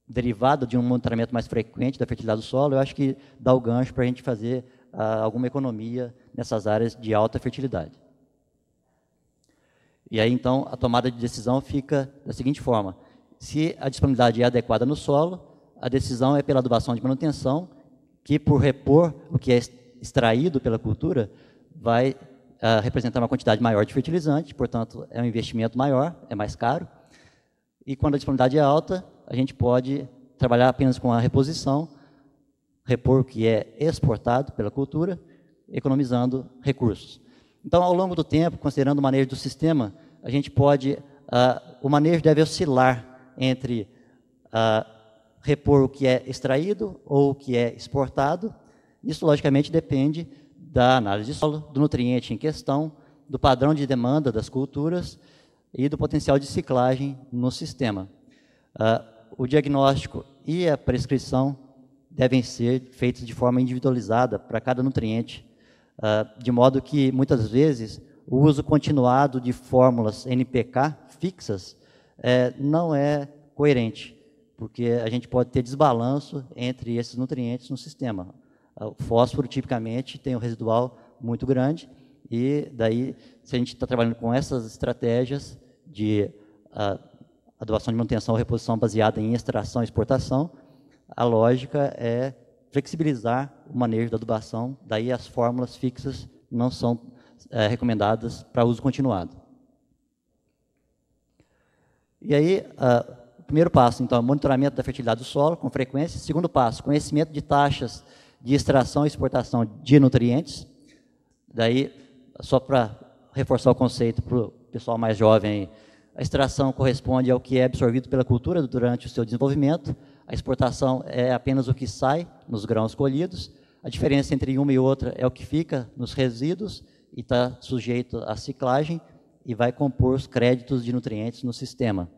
derivada de um monitoramento mais frequente da fertilidade do solo, eu acho que dá o gancho para a gente fazer alguma economia nessas áreas de alta fertilidade. E aí, então, a tomada de decisão fica da seguinte forma: se a disponibilidade é adequada no solo, a decisão é pela adubação de manutenção, que, por repor o que é extraído pela cultura, vai representar uma quantidade maior de fertilizante, portanto, é um investimento maior, é mais caro. E quando a disponibilidade é alta, a gente pode trabalhar apenas com a reposição, repor o que é exportado pela cultura, economizando recursos. Então, ao longo do tempo, considerando o manejo do sistema, a gente pode... o manejo deve oscilar entre repor o que é extraído ou o que é exportado. Isso, logicamente, depende da análise de solo, do nutriente em questão, do padrão de demanda das culturas e do potencial de ciclagem no sistema. O diagnóstico e a prescrição devem ser feitos de forma individualizada para cada nutriente, de modo que, muitas vezes, o uso continuado de fórmulas NPK fixas não é coerente, porque a gente pode ter desbalanço entre esses nutrientes no sistema. O fósforo, tipicamente, tem um residual muito grande, e daí, se a gente está trabalhando com essas estratégias de adubação de manutenção ou reposição baseada em extração e exportação, a lógica é flexibilizar o manejo da adubação, daí as fórmulas fixas não são recomendadas para uso continuado. E aí, o primeiro passo, então, monitoramento da fertilidade do solo com frequência. Segundo passo, conhecimento de taxas de extração e exportação de nutrientes. Daí, só para reforçar o conceito para o pessoal mais jovem, a extração corresponde ao que é absorvido pela cultura durante o seu desenvolvimento. A exportação é apenas o que sai nos grãos colhidos. A diferença entre uma e outra é o que fica nos resíduos e está sujeito à ciclagem e vai compor os créditos de nutrientes no sistema.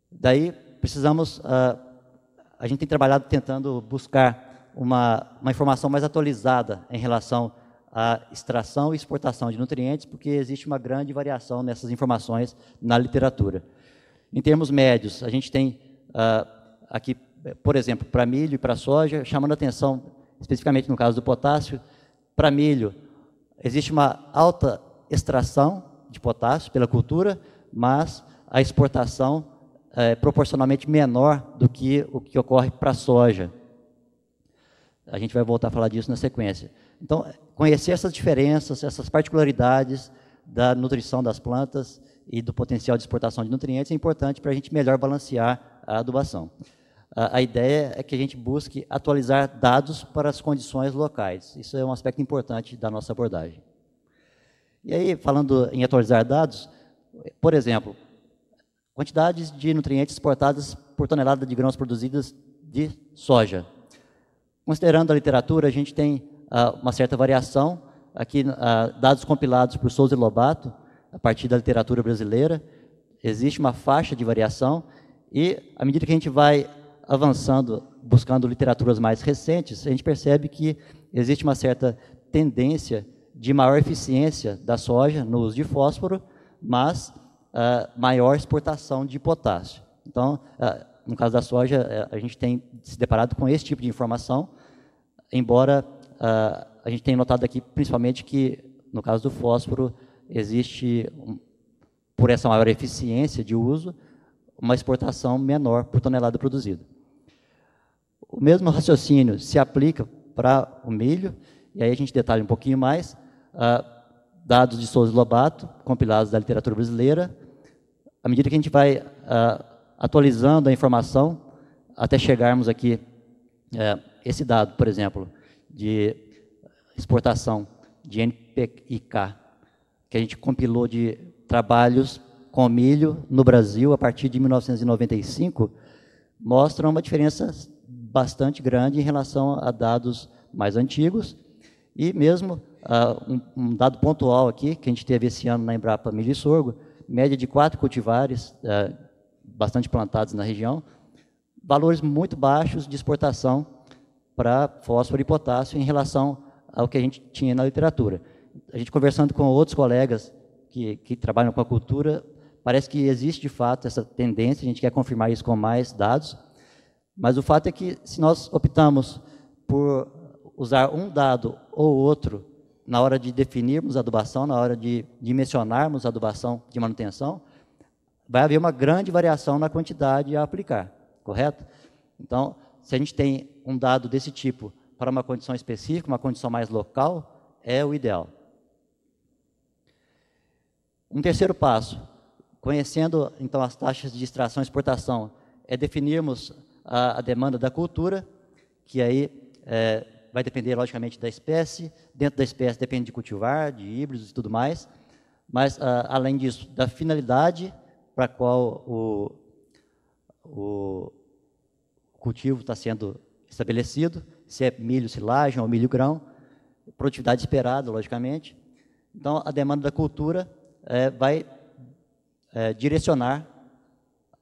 Daí, precisamos... a gente tem trabalhado tentando buscar uma informação mais atualizada em relação a extração e exportação de nutrientes, porque existe uma grande variação nessas informações na literatura. Em termos médios, a gente tem aqui, por exemplo, para milho e para soja, chamando a atenção, especificamente no caso do potássio, para milho, existe uma alta extração de potássio pela cultura, mas a exportação é proporcionalmente menor do que o que ocorre para a soja. A gente vai voltar a falar disso na sequência. Então, conhecer essas diferenças, essas particularidades da nutrição das plantas e do potencial de exportação de nutrientes é importante para a gente melhor balancear a adubação. A ideia é que a gente busque atualizar dados para as condições locais. Isso é um aspecto importante da nossa abordagem. E aí, falando em atualizar dados, por exemplo, quantidades de nutrientes exportadas por tonelada de grãos produzidos de soja. Considerando a literatura, a gente tem uma certa variação. Aqui, dados compilados por Souza e Lobato, a partir da literatura brasileira, existe uma faixa de variação, e à medida que a gente vai avançando, buscando literaturas mais recentes, a gente percebe que existe uma certa tendência de maior eficiência da soja no uso de fósforo, mas maior exportação de potássio. Então, no caso da soja, a gente tem se deparado com esse tipo de informação, embora a gente tenha notado aqui, principalmente, que no caso do fósforo, existe, por essa maior eficiência de uso, uma exportação menor por tonelada produzida. O mesmo raciocínio se aplica para o milho, e aí a gente detalha um pouquinho mais, dados de Souza e Lobato, compilados da literatura brasileira. À medida que a gente vai atualizando a informação, até chegarmos aqui, esse dado, por exemplo, de exportação de NPK, que a gente compilou de trabalhos com milho no Brasil a partir de 1995, mostram uma diferença bastante grande em relação a dados mais antigos, e mesmo um dado pontual aqui, que a gente teve esse ano na Embrapa Milho e Sorgo, média de 4 cultivares, bastante plantados na região, valores muito baixos de exportação para fósforo e potássio em relação ao que a gente tinha na literatura. A gente conversando com outros colegas que trabalham com a cultura, parece que existe de fato essa tendência, a gente quer confirmar isso com mais dados, mas o fato é que se nós optamos por usar um dado ou outro na hora de definirmos a adubação, na hora de dimensionarmos a adubação de manutenção, vai haver uma grande variação na quantidade a aplicar, correto? Então, se a gente tem um dado desse tipo para uma condição específica, uma condição mais local, é o ideal. Um terceiro passo, conhecendo então as taxas de extração e exportação, é definirmos a demanda da cultura, que aí vai depender, logicamente, da espécie. Dentro da espécie depende de cultivar, de híbridos e tudo mais. Mas, além disso, da finalidade para a qual o cultivo está sendo estabelecido, se é milho silagem ou milho grão, produtividade esperada, logicamente. Então, a demanda da cultura vai direcionar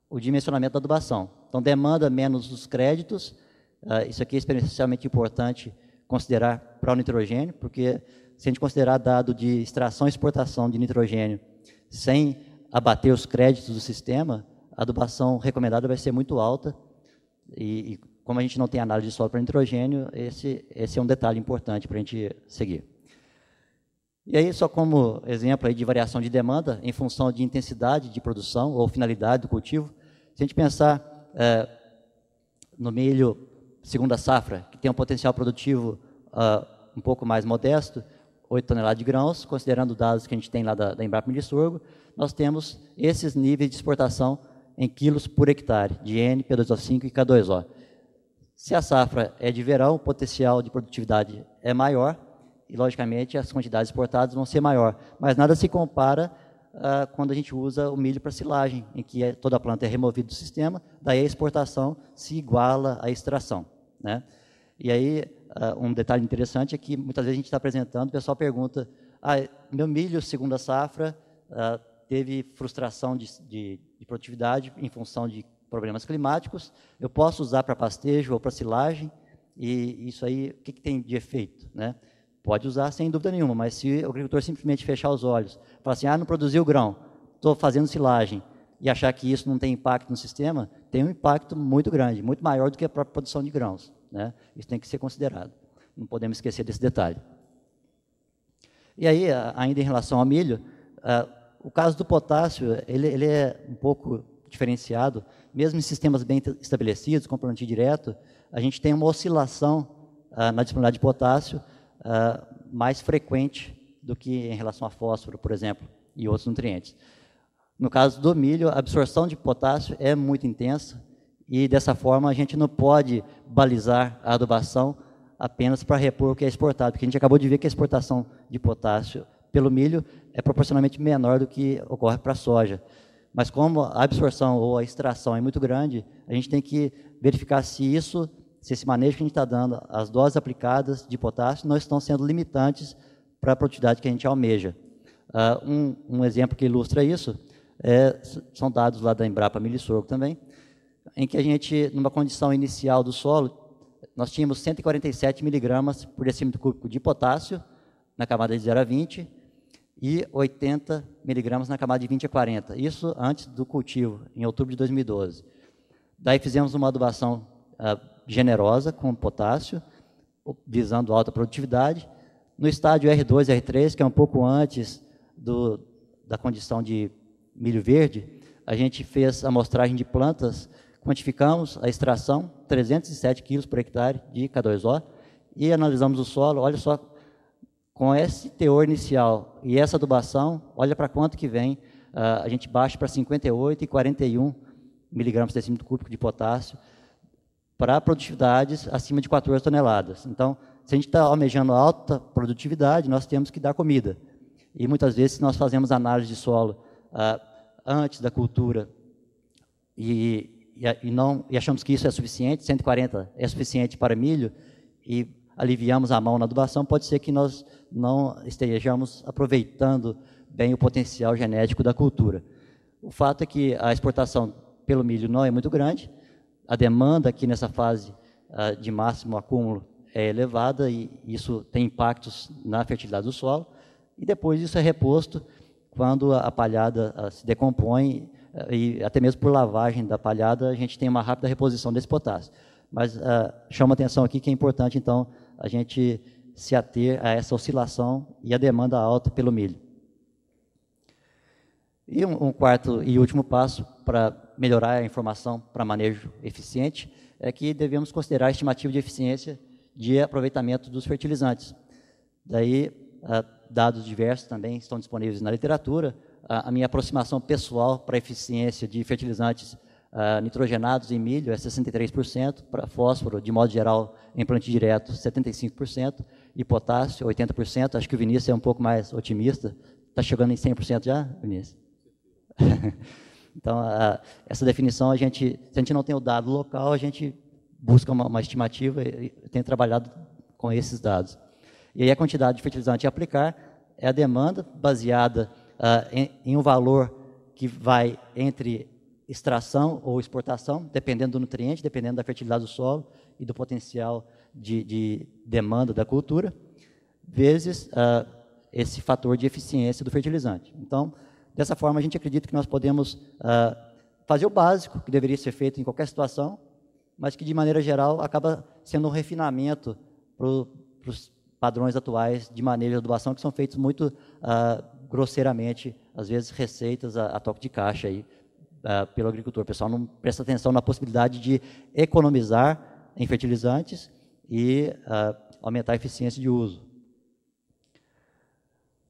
o dimensionamento da adubação. Então, demanda menos os créditos. Isso aqui é especialmente importante considerar para o nitrogênio, porque se a gente considerar dado de extração e exportação de nitrogênio sem abater os créditos do sistema, a adubação recomendada vai ser muito alta, e como a gente não tem análise de solo para nitrogênio, esse é um detalhe importante para a gente seguir. E aí, só como exemplo aí de variação de demanda, em função de intensidade de produção ou finalidade do cultivo, se a gente pensar no milho segunda safra, que tem um potencial produtivo um pouco mais modesto, 8 toneladas de grãos, considerando dados que a gente tem lá da Embrapa Milho e Sorgo, nós temos esses níveis de exportação em quilos por hectare, de N, P2O5 e K2O. Se a safra é de verão, o potencial de produtividade é maior, e, logicamente, as quantidades exportadas vão ser maior. Mas nada se compara quando a gente usa o milho para silagem, em que toda a planta é removida do sistema, daí a exportação se iguala à extração, né? E aí, um detalhe interessante é que muitas vezes a gente está apresentando, o pessoal pergunta, meu milho segunda safra teve frustração de produtividade em função de problemas climáticos, eu posso usar para pastejo ou para silagem, e isso aí, o que tem de efeito, né? Pode usar sem dúvida nenhuma, mas se o agricultor simplesmente fechar os olhos, falar assim, não produziu grão, estou fazendo silagem, e achar que isso não tem impacto no sistema, tem um impacto muito grande, muito maior do que a própria produção de grãos, né? Isso tem que ser considerado. Não podemos esquecer desse detalhe. E aí, ainda em relação ao milho, o caso do potássio, ele é um pouco diferenciado, mesmo em sistemas bem estabelecidos, com plantio direto, a gente tem uma oscilação na disponibilidade de potássio mais frequente do que em relação a fósforo, por exemplo, e outros nutrientes. No caso do milho, a absorção de potássio é muito intensa e, dessa forma, a gente não pode balizar a adubação apenas para repor o que é exportado, porque a gente acabou de ver que a exportação de potássio pelo milho é proporcionalmente menor do que ocorre para a soja. Mas como a absorção ou a extração é muito grande, a gente tem que verificar se esse manejo que a gente está dando, as doses aplicadas de potássio, não estão sendo limitantes para a produtividade que a gente almeja. Um exemplo que ilustra isso são dados lá da Embrapa Milho e Sorgo também, em que a gente, numa condição inicial do solo, nós tínhamos 147 miligramas por decímetro cúbico de potássio na camada de 0 a 20 e 80 miligramas na camada de 20 a 40. Isso antes do cultivo, em outubro de 2012. Daí fizemos uma adubação generosa com potássio, visando alta produtividade. No estádio R2 e R3, que é um pouco antes da condição de milho verde, a gente fez a amostragem de plantas, quantificamos a extração, 307 quilos por hectare de K2O, e analisamos o solo. Olha só, com esse teor inicial e essa adubação, olha para quanto que vem, a gente baixa para 58 e 41 miligramas por decímetro cúbico de potássio, para produtividades acima de 14 toneladas. Então, se a gente está almejando alta produtividade, nós temos que dar comida. E muitas vezes, se nós fazemos análise de solo antes da cultura e achamos que isso é suficiente, 140 é suficiente para milho, e aliviamos a mão na adubação, pode ser que nós não estejamos aproveitando bem o potencial genético da cultura. O fato é que a exportação pelo milho não é muito grande, a demanda aqui nessa fase de máximo acúmulo é elevada e isso tem impactos na fertilidade do solo, e depois isso é reposto quando a palhada se decompõe, e até mesmo por lavagem da palhada, a gente tem uma rápida reposição desse potássio. Mas chama atenção aqui que é importante, então, a gente se ater a essa oscilação e a demanda alta pelo milho. E um quarto e último passo para melhorar a informação para manejo eficiente é que devemos considerar a estimativa de eficiência de aproveitamento dos fertilizantes. Daí, dados diversos também estão disponíveis na literatura. A minha aproximação pessoal para a eficiência de fertilizantes nitrogenados em milho é 63%, para fósforo, de modo geral, em plantio direto, 75%, e potássio, 80%. Acho que o Vinícius é um pouco mais otimista. Está chegando em 100% já, Vinícius? Então, essa definição, se a gente não tem o dado local, a gente busca uma estimativa e tem trabalhado com esses dados. E aí a quantidade de fertilizante a aplicar é a demanda baseada em um valor que vai entre extração ou exportação, dependendo do nutriente, dependendo da fertilidade do solo e do potencial de demanda da cultura, vezes esse fator de eficiência do fertilizante. Então, dessa forma, a gente acredita que nós podemos fazer o básico, que deveria ser feito em qualquer situação, mas que, de maneira geral, acaba sendo um refinamento para os padrões atuais de manejo de adubação, que são feitos muito grosseiramente, às vezes receitas a toque de caixa aí, pelo agricultor. O pessoal não presta atenção na possibilidade de economizar em fertilizantes e aumentar a eficiência de uso.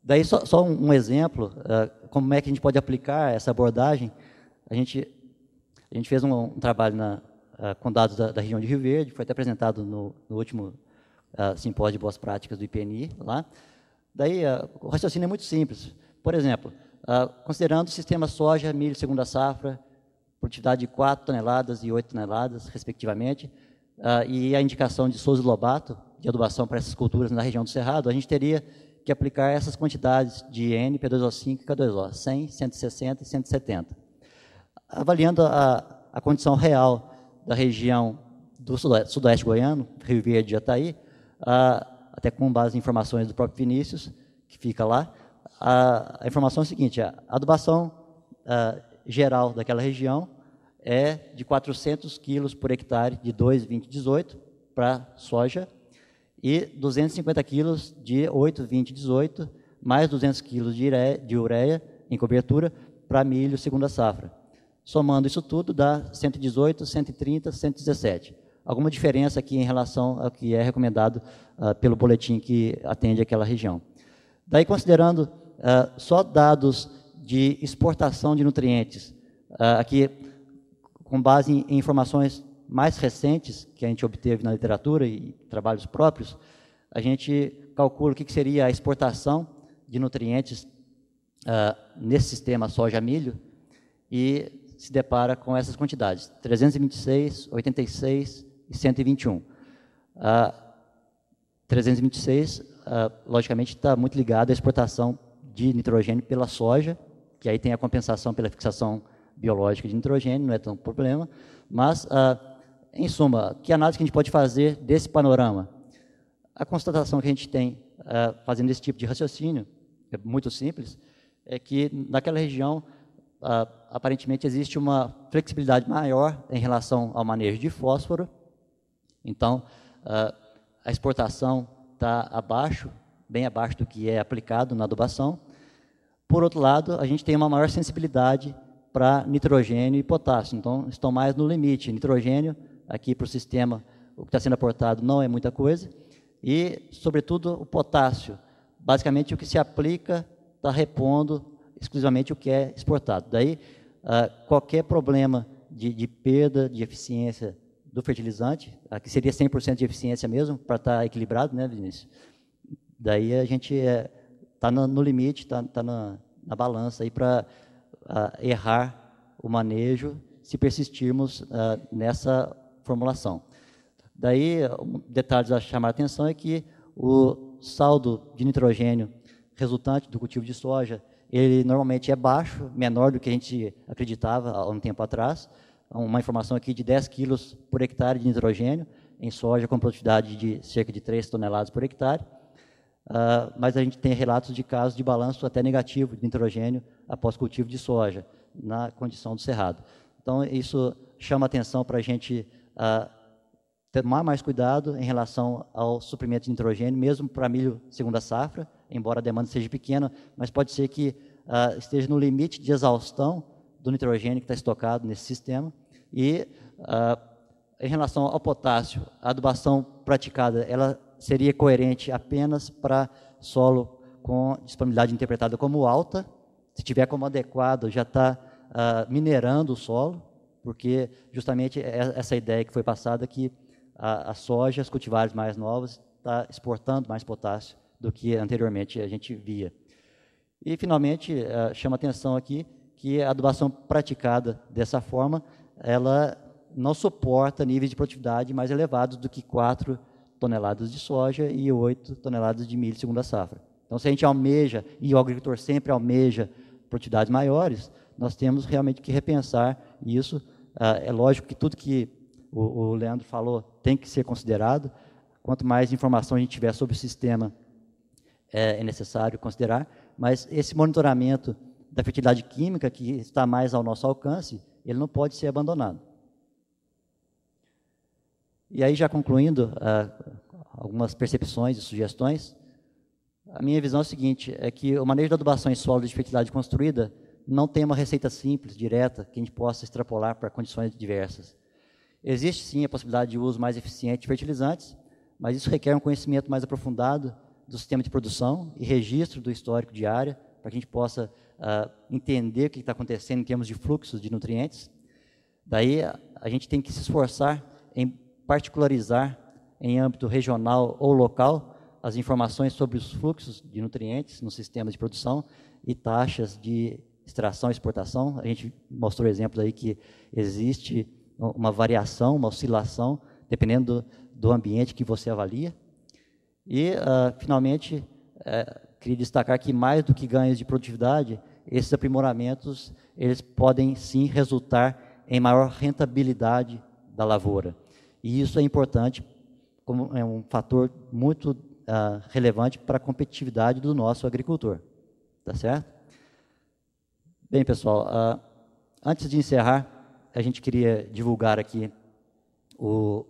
Daí, só um exemplo, como é que a gente pode aplicar essa abordagem. A gente fez um trabalho com dados da região de Rio Verde, foi até apresentado no último simpósio de boas práticas do IPNI lá. Daí, o raciocínio é muito simples. Por exemplo, considerando o sistema soja, milho, segunda safra, produtividade de 4 toneladas e 8 toneladas, respectivamente, e a indicação de Souza e Lobato, de adubação para essas culturas na região do Cerrado, a gente teria que aplicar essas quantidades de N, P2O5 e K2O, 100, 160 e 170. Avaliando a condição real da região do sudoeste goiano, Rio Verde e Jataí, até com base em informações do próprio Vinícius, que fica lá. A informação é a seguinte: a adubação geral daquela região é de 400 quilos por hectare de 2,20,18 para soja e 250 quilos de 8,20,18, mais 200 quilos de ureia em cobertura para milho segunda safra. Somando isso tudo, dá 118, 130, 117. Alguma diferença aqui em relação ao que é recomendado pelo boletim que atende aquela região. Daí, considerando só dados de exportação de nutrientes, aqui com base em informações mais recentes que a gente obteve na literatura e trabalhos próprios, a gente calcula o que seria a exportação de nutrientes nesse sistema soja-milho e se depara com essas quantidades, 326, 86 e 121. 326, logicamente, está muito ligado à exportação de nitrogênio pela soja, que aí tem a compensação pela fixação biológica de nitrogênio, não é tão problema, mas, em suma, que análise que a gente pode fazer desse panorama? A constatação que a gente tem fazendo esse tipo de raciocínio, é muito simples, é que naquela região, aparentemente, existe uma flexibilidade maior em relação ao manejo de fósforo. Então, a exportação está abaixo, bem abaixo do que é aplicado na adubação. Por outro lado, a gente tem uma maior sensibilidade para nitrogênio e potássio, então estão mais no limite. Nitrogênio, aqui para o sistema, o que está sendo aportado não é muita coisa, e, sobretudo, o potássio. Basicamente, o que se aplica está repondo exclusivamente o que é exportado. Daí, qualquer problema de perda de eficiência do fertilizante, que seria 100% de eficiência mesmo, para estar equilibrado, né, Vinícius? Daí a gente está no limite, está na balança aí para errar o manejo se persistirmos nessa formulação. Daí, um detalhe a chamar a atenção é que o saldo de nitrogênio resultante do cultivo de soja, ele normalmente é baixo, menor do que a gente acreditava há um tempo atrás. Uma informação aqui de 10 quilos por hectare de nitrogênio, em soja com produtividade de cerca de 3 toneladas por hectare. Mas a gente tem relatos de casos de balanço até negativo de nitrogênio após cultivo de soja, na condição do cerrado. Então, isso chama atenção para a gente tomar mais cuidado em relação ao suprimento de nitrogênio, mesmo para milho segunda safra, embora a demanda seja pequena, mas pode ser que esteja no limite de exaustão do nitrogênio que está estocado nesse sistema. E, em relação ao potássio, a adubação praticada ela seria coerente apenas para solo com disponibilidade interpretada como alta. Se tiver como adequado, já está minerando o solo, porque justamente essa ideia que foi passada que a soja, as cultivares mais novas, está exportando mais potássio do que anteriormente a gente via. E, finalmente, chama atenção aqui que a adubação praticada dessa forma, ela não suporta níveis de produtividade mais elevados do que 4 toneladas de soja e 8 toneladas de milho segunda safra. Então, se a gente almeja, e o agricultor sempre almeja produtividades maiores, nós temos realmente que repensar isso. É lógico que tudo que o Leandro falou tem que ser considerado. Quanto mais informação a gente tiver sobre o sistema, é necessário considerar, mas esse monitoramento da fertilidade química, que está mais ao nosso alcance, ele não pode ser abandonado. E aí, já concluindo, algumas percepções e sugestões, a minha visão é a seguinte, é que o manejo da adubação em solo de fertilidade construída não tem uma receita simples, direta, que a gente possa extrapolar para condições diversas. Existe, sim, a possibilidade de uso mais eficiente de fertilizantes, mas isso requer um conhecimento mais aprofundado do sistema de produção e registro do histórico de área, para que a gente possa entender o que está acontecendo em termos de fluxos de nutrientes. Daí, a gente tem que se esforçar em particularizar, em âmbito regional ou local, as informações sobre os fluxos de nutrientes nos sistemas de produção e taxas de extração e exportação. A gente mostrou exemplos aí que existe uma variação, uma oscilação, dependendo do ambiente que você avalia. E, finalmente, queria destacar que, mais do que ganhos de produtividade, esses aprimoramentos eles podem, sim, resultar em maior rentabilidade da lavoura. E isso é importante, como é um fator muito relevante para a competitividade do nosso agricultor. Tá certo? Bem, pessoal, antes de encerrar, a gente queria divulgar aqui o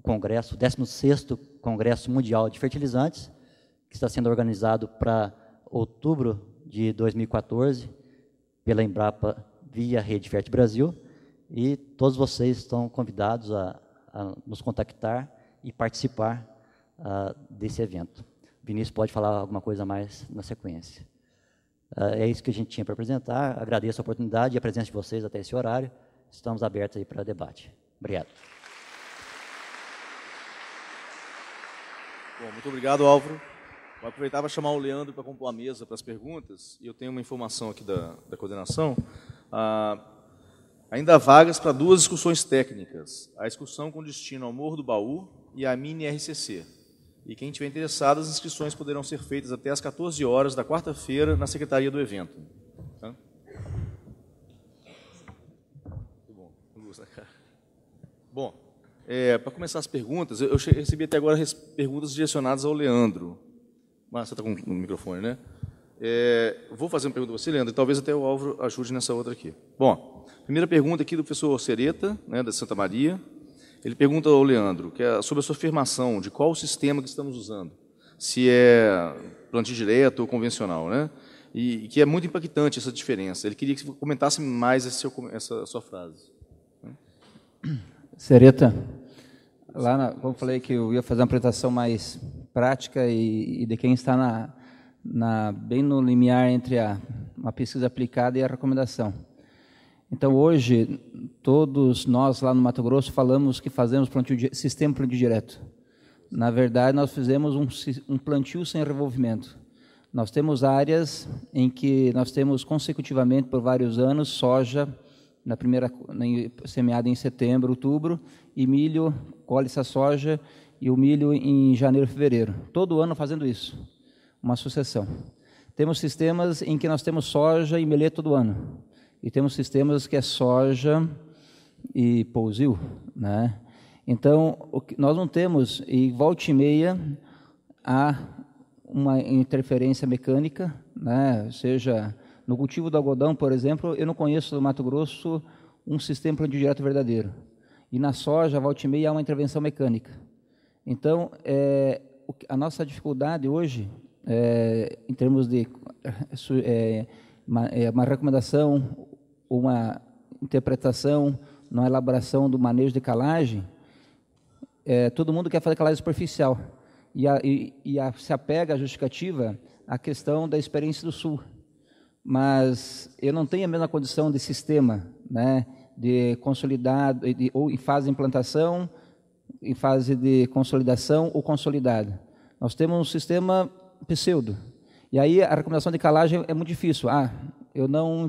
Congresso, o 16º Congresso Mundial de Fertilizantes, que está sendo organizado para outubro de 2014, pela Embrapa via Rede Fértil Brasil, e todos vocês estão convidados a nos contactar e participar desse evento. Vinícius pode falar alguma coisa a mais na sequência. É isso que a gente tinha para apresentar. Agradeço a oportunidade e a presença de vocês até esse horário. Estamos abertos aí para debate. Obrigado. Bom, muito obrigado, Álvaro. Vou aproveitar para chamar o Leandro para compor a mesa para as perguntas. E eu tenho uma informação aqui da coordenação. Ainda há vagas para 2 discussões técnicas. A excursão com destino ao Morro do Baú e a Mini RCC. E quem tiver interessado, as inscrições poderão ser feitas até às 14 horas da quarta-feira na secretaria do evento. Tá? Muito bom. Bom, para começar as perguntas, eu recebi até agora perguntas direcionadas ao Leandro. Mas você está com o microfone, né? Vou fazer uma pergunta para você, Leandro, e talvez até o Álvaro ajude nessa outra aqui. Bom, primeira pergunta aqui do professor Sereta, né, da Santa Maria. Ele pergunta ao Leandro sobre a sua afirmação de qual o sistema que estamos usando, se é plantio direto ou convencional, né? E que é muito impactante essa diferença. Ele queria que você comentasse mais essa sua frase. Sereta, como eu falei que eu ia fazer uma apresentação mais prática e de quem está bem no limiar entre uma pesquisa aplicada e a recomendação. Então, hoje, todos nós lá no Mato Grosso falamos que fazemos sistema plantio direto. Na verdade, nós fizemos um plantio sem revolvimento. Nós temos áreas em que nós temos consecutivamente, por vários anos, soja, semeada em setembro, outubro, e milho, colhe-se a soja, e o milho em janeiro, fevereiro. Todo ano fazendo isso, uma sucessão. Temos sistemas em que nós temos soja e milho todo ano. E temos sistemas que é soja e pousio, né? Então, nós não temos, e volta e meia, há uma interferência mecânica, né? Seja no cultivo do algodão, por exemplo, eu não conheço no Mato Grosso um sistema plantio direto verdadeiro. E na soja, volta e meia, há uma intervenção mecânica. Então, a nossa dificuldade hoje, em termos de uma recomendação, uma interpretação, na elaboração do manejo de calagem, todo mundo quer fazer calagem superficial se apega à justificativa à questão da experiência do Sul. Mas eu não tenho a mesma condição de sistema, né, de consolidado, ou em fase de implantação, em fase de consolidação ou consolidada. Nós temos um sistema pseudo. E aí a recomendação de calagem é muito difícil. Eu não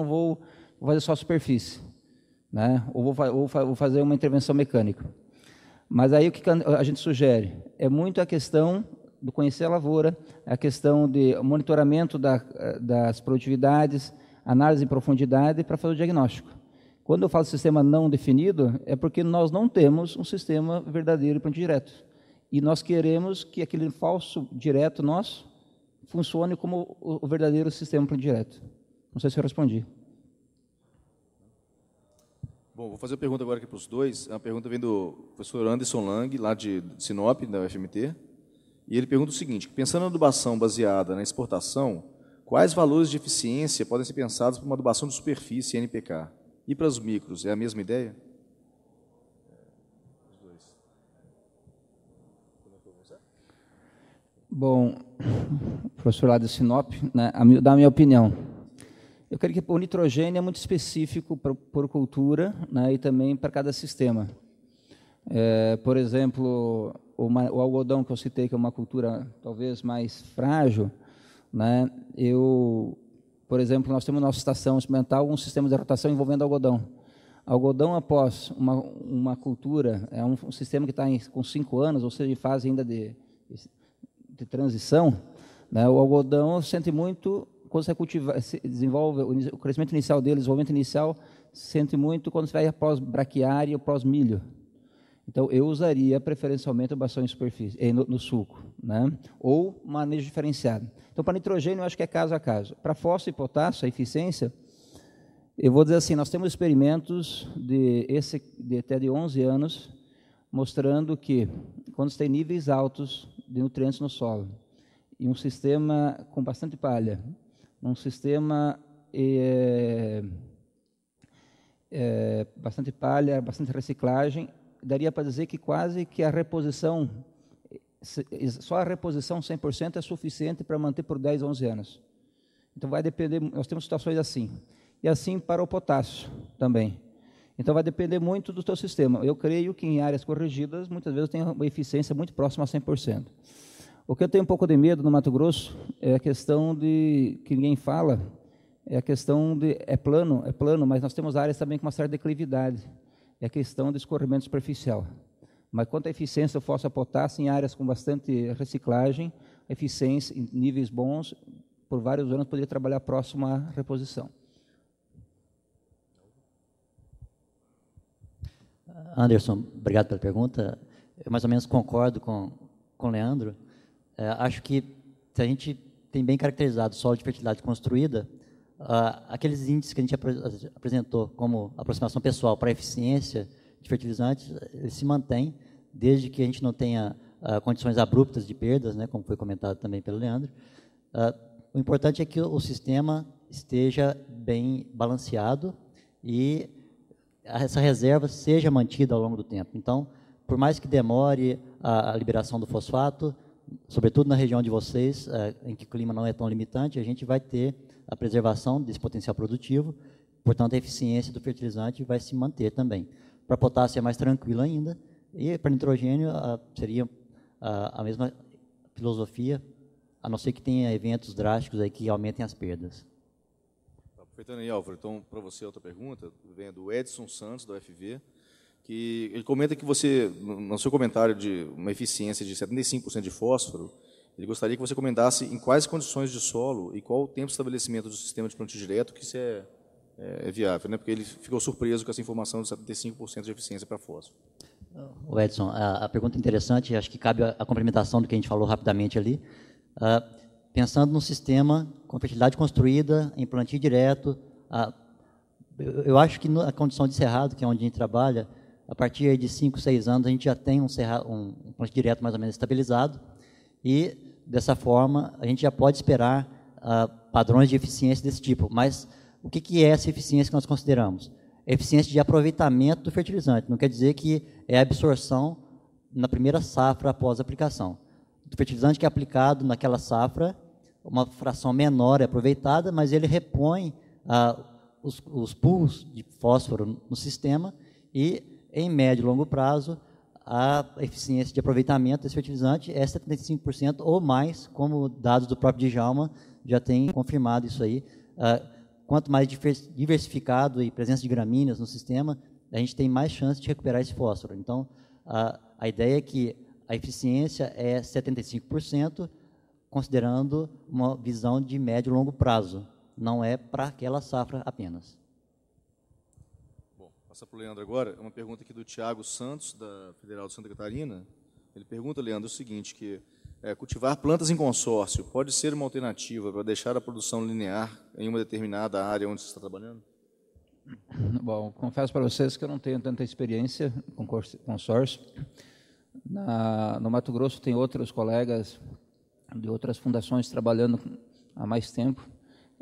vou fazer só superfície, né? Ou vou fazer uma intervenção mecânica. Mas aí o que a gente sugere? É muito a questão do conhecer a lavoura, a questão de monitoramento das produtividades, análise em profundidade para fazer o diagnóstico. Quando eu falo sistema não definido, é porque nós não temos um sistema verdadeiro de plantio direto. E nós queremos que aquele falso direto nosso funcione como o verdadeiro sistema plantio direto. Não sei se eu respondi. Bom, vou fazer uma pergunta agora aqui para os dois. A pergunta vem do professor Anderson Lang, lá de Sinop, da UFMT. E ele pergunta o seguinte: pensando na adubação baseada na exportação, quais valores de eficiência podem ser pensados para uma adubação de superfície NPK? E para os micros, é a mesma ideia? Bom, professor lá de Sinop, né, da minha opinião, eu creio que o nitrogênio é muito específico por cultura, né, e também para cada sistema. Por exemplo, o algodão que eu citei, que é uma cultura talvez mais frágil, né, por exemplo, nós temos na nossa estação experimental um sistema de rotação envolvendo algodão. Algodão, após uma cultura, é um sistema que está com 5 anos, ou seja, em fase ainda de transição, né, o algodão sente muito, quando você cultiva, desenvolve o crescimento inicial dele, o desenvolvimento inicial, sente muito quando você vai após braquiária ou pós milho. Então, eu usaria preferencialmente tubação em superfície, no sulco, né? Ou manejo diferenciado. Então, para nitrogênio, eu acho que é caso a caso. Para fósforo e potássio, a eficiência, eu vou dizer assim, nós temos experimentos de até de 11 anos, mostrando que, quando você tem níveis altos de nutrientes no solo, e um sistema com bastante palha, um sistema bastante palha, bastante reciclagem, daria para dizer que quase que a reposição, só a reposição 100% é suficiente para manter por 10, 11 anos. Então, vai depender, nós temos situações assim. E assim para o potássio também. Então, vai depender muito do teu sistema. Eu creio que em áreas corrigidas, muitas vezes tem uma eficiência muito próxima a 100%. O que eu tenho um pouco de medo no Mato Grosso é a questão de, que ninguém fala, é a questão de, é plano, mas nós temos áreas também com uma certa declividade. É a questão do escorrimento superficial. Mas quanto à eficiência do fósforo potássio, em áreas com bastante reciclagem, eficiência em níveis bons, por vários anos poderia trabalhar próximo à reposição. Anderson, obrigado pela pergunta. Eu mais ou menos concordo com o Leandro. Acho que se a gente tem bem caracterizado o solo de fertilidade construída, aqueles índices que a gente apresentou como aproximação pessoal para a eficiência de fertilizantes, eles se mantêm, desde que a gente não tenha condições abruptas de perdas, né, como foi comentado também pelo Leandro. O importante é que o sistema esteja bem balanceado e essa reserva seja mantida ao longo do tempo. Então, por mais que demore a liberação do fosfato, sobretudo na região de vocês, em que o clima não é tão limitante, a gente vai ter a preservação desse potencial produtivo, portanto, a eficiência do fertilizante vai se manter também. Para potássio é mais tranquilo ainda, e para nitrogênio seria a mesma filosofia, a não ser que tenha eventos drásticos aí que aumentem as perdas. Aproveitando aí, Álvaro, então, para você, outra pergunta, vem do Edson Santos, da UFV, que ele comenta que você, no seu comentário de uma eficiência de 75% de fósforo, ele gostaria que você comentasse em quais condições de solo e qual o tempo de estabelecimento do sistema de plantio direto que isso é viável, né? Porque ele ficou surpreso com essa informação de 75% de eficiência para fósforo. O Edson, a pergunta é interessante, acho que cabe a complementação do que a gente falou rapidamente ali. Pensando num sistema com fertilidade construída, em plantio direto, eu acho que na condição de cerrado, que é onde a gente trabalha, a partir de 5, 6 anos, a gente já tem um plantio direto mais ou menos estabilizado, e, dessa forma, a gente já pode esperar padrões de eficiência desse tipo. Mas o que é essa eficiência que nós consideramos? Eficiência de aproveitamento do fertilizante. Não quer dizer que é a absorção na primeira safra após a aplicação. O fertilizante que é aplicado naquela safra, uma fração menor é aproveitada, mas ele repõe os pools de fósforo no sistema e, em médio e longo prazo, a eficiência de aproveitamento desse fertilizante é 75% ou mais, como dados do próprio Djalma já têm confirmado isso aí. Quanto mais diversificado e presença de gramíneas no sistema, a gente tem mais chance de recuperar esse fósforo. Então, a ideia é que a eficiência é 75%, considerando uma visão de médio e longo prazo, não é para aquela safra apenas. Bom, passar para o Leandro agora, uma pergunta aqui do Tiago Santos, da Federal de Santa Catarina. Ele pergunta, Leandro, o seguinte, que cultivar plantas em consórcio pode ser uma alternativa para deixar a produção linear em uma determinada área onde você está trabalhando? Bom, confesso para vocês que eu não tenho tanta experiência com consórcio. No Mato Grosso tem outros colegas de outras fundações trabalhando há mais tempo.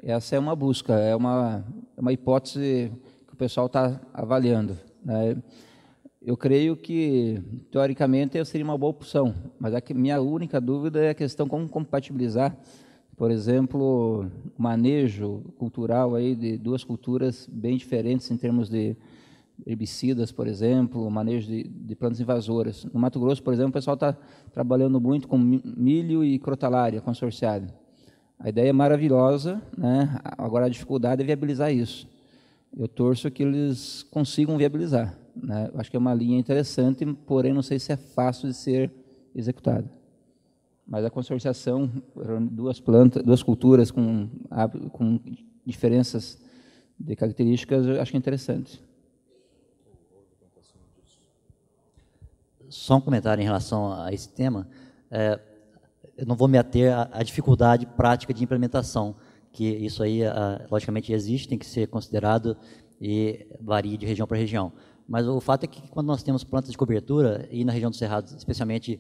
Essa é uma busca, é uma hipótese que o pessoal está avaliando, né? Eu creio que, teoricamente, seria uma boa opção, mas a minha única dúvida é a questão como compatibilizar, por exemplo, o manejo cultural aí de duas culturas bem diferentes em termos de herbicidas, por exemplo, o manejo de plantas invasoras. No Mato Grosso, por exemplo, o pessoal está trabalhando muito com milho e crotalária consorciada. A ideia é maravilhosa, né? Agora a dificuldade é viabilizar isso. Eu torço que eles consigam viabilizar, né? Eu acho que é uma linha interessante, porém não sei se é fácil de ser executada. Mas a consorciação, duas culturas com diferenças de características, eu acho que é interessante. Só um comentário em relação a esse tema. Eu não vou me ater à dificuldade prática de implementação, que isso aí, logicamente, existe, tem que ser considerado e varia de região para região. Mas o fato é que, quando nós temos plantas de cobertura, e na região do Cerrado, especialmente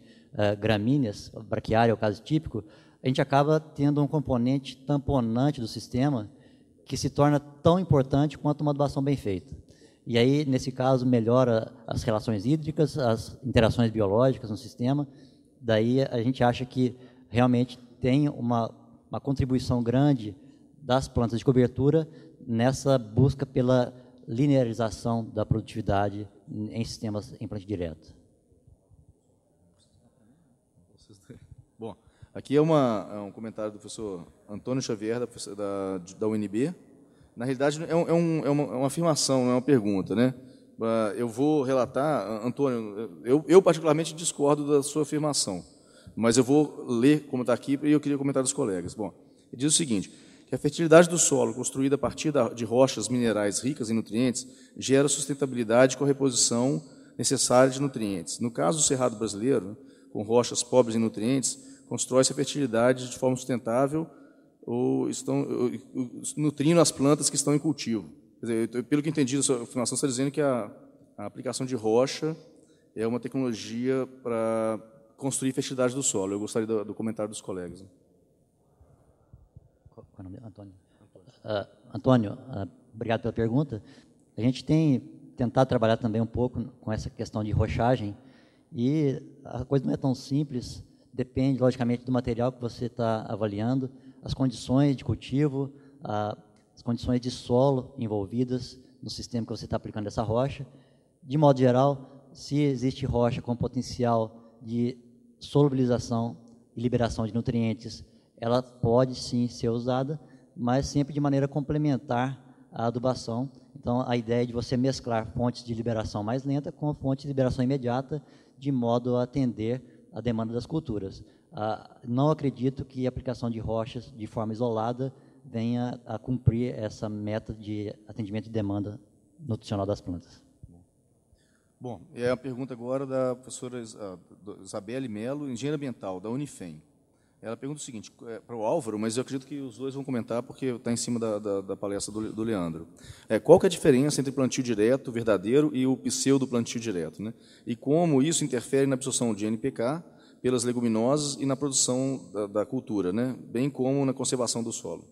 gramíneas, braquiária é o caso típico, a gente acaba tendo um componente tamponante do sistema que se torna tão importante quanto uma adubação bem feita. E aí, nesse caso, melhora as relações hídricas, as interações biológicas no sistema. Daí a gente acha que realmente tem uma contribuição grande das plantas de cobertura nessa busca pela linearização da produtividade em sistemas em plantio direto. Bom, aqui é um comentário do professor Antônio Xavier, da UNB. Na realidade, é uma afirmação, não é uma pergunta, né? Eu vou relatar, Antônio, eu particularmente discordo da sua afirmação, mas eu vou ler como está aqui e eu queria comentar dos colegas. Bom, ele diz o seguinte, que a fertilidade do solo, construída a partir de rochas minerais ricas em nutrientes, gera sustentabilidade com a reposição necessária de nutrientes. No caso do Cerrado brasileiro, com rochas pobres em nutrientes, constrói-se a fertilidade de forma sustentável ou nutrindo as plantas que estão em cultivo. Quer dizer, pelo que entendi da sua afirmação, você está dizendo que a aplicação de rocha é uma tecnologia para construir fertilidade do solo. Eu gostaria do comentário dos colegas. Qual é o nome? Antônio. Antônio, obrigado pela pergunta. A gente tem tentado trabalhar também um pouco com essa questão de rochagem, e a coisa não é tão simples, depende, logicamente, do material que você está avaliando, as condições de cultivo, as condições de solo envolvidas no sistema que você está aplicando essa rocha. De modo geral, se existe rocha com potencial de solubilização e liberação de nutrientes, ela pode sim ser usada, mas sempre de maneira complementar à adubação. Então, a ideia é de você mesclar fontes de liberação mais lenta com fontes de liberação imediata, de modo a atender a demanda das culturas. Não acredito que a aplicação de rochas de forma isolada venha a cumprir essa meta de atendimento de demanda nutricional das plantas. Bom, é a pergunta agora da professora Isabelle Melo, engenheira ambiental, da Unifem. Ela pergunta o seguinte, para o Álvaro, mas eu acredito que os dois vão comentar, porque está em cima da palestra do Leandro. Qual que é a diferença entre plantio direto verdadeiro e o pseudo-plantio direto, né? E como isso interfere na absorção de NPK pelas leguminosas e na produção da cultura, né? Bem como na conservação do solo?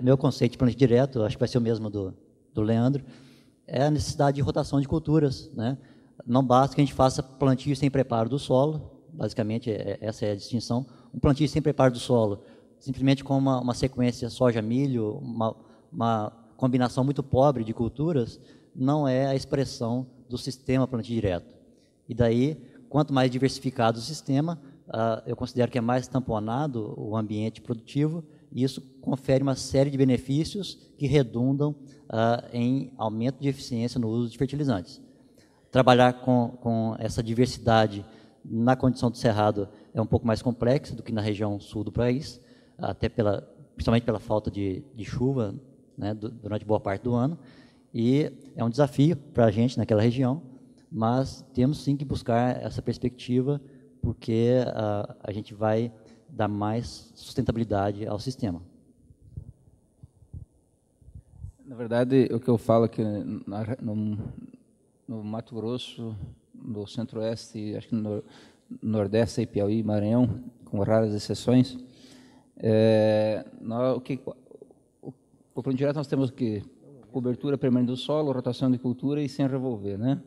Meu conceito de plantio direto, acho que vai ser o mesmo do Leandro, é a necessidade de rotação de culturas, né? Não basta que a gente faça plantio sem preparo do solo, basicamente essa é a distinção. Um plantio sem preparo do solo, simplesmente com uma sequência soja-milho, uma combinação muito pobre de culturas, não é a expressão do sistema plantio direto. E daí, quanto mais diversificado o sistema, eu considero que é mais tamponado o ambiente produtivo, e isso confere uma série de benefícios que redundam em aumento de eficiência no uso de fertilizantes. Trabalhar com essa diversidade na condição do Cerrado é um pouco mais complexo do que na região sul do país, até principalmente pela falta de chuva, né, durante boa parte do ano, e é um desafio para a gente naquela região, mas temos sim que buscar essa perspectiva, porque a gente vai dar mais sustentabilidade ao sistema. Na verdade, o que eu falo é que no Mato Grosso, no Centro-Oeste, acho que no Nordeste, e Piauí, Maranhão, com raras exceções, o plantio direto nós temos o quê? Cobertura permanente do solo, rotação de cultura e sem revolver, né?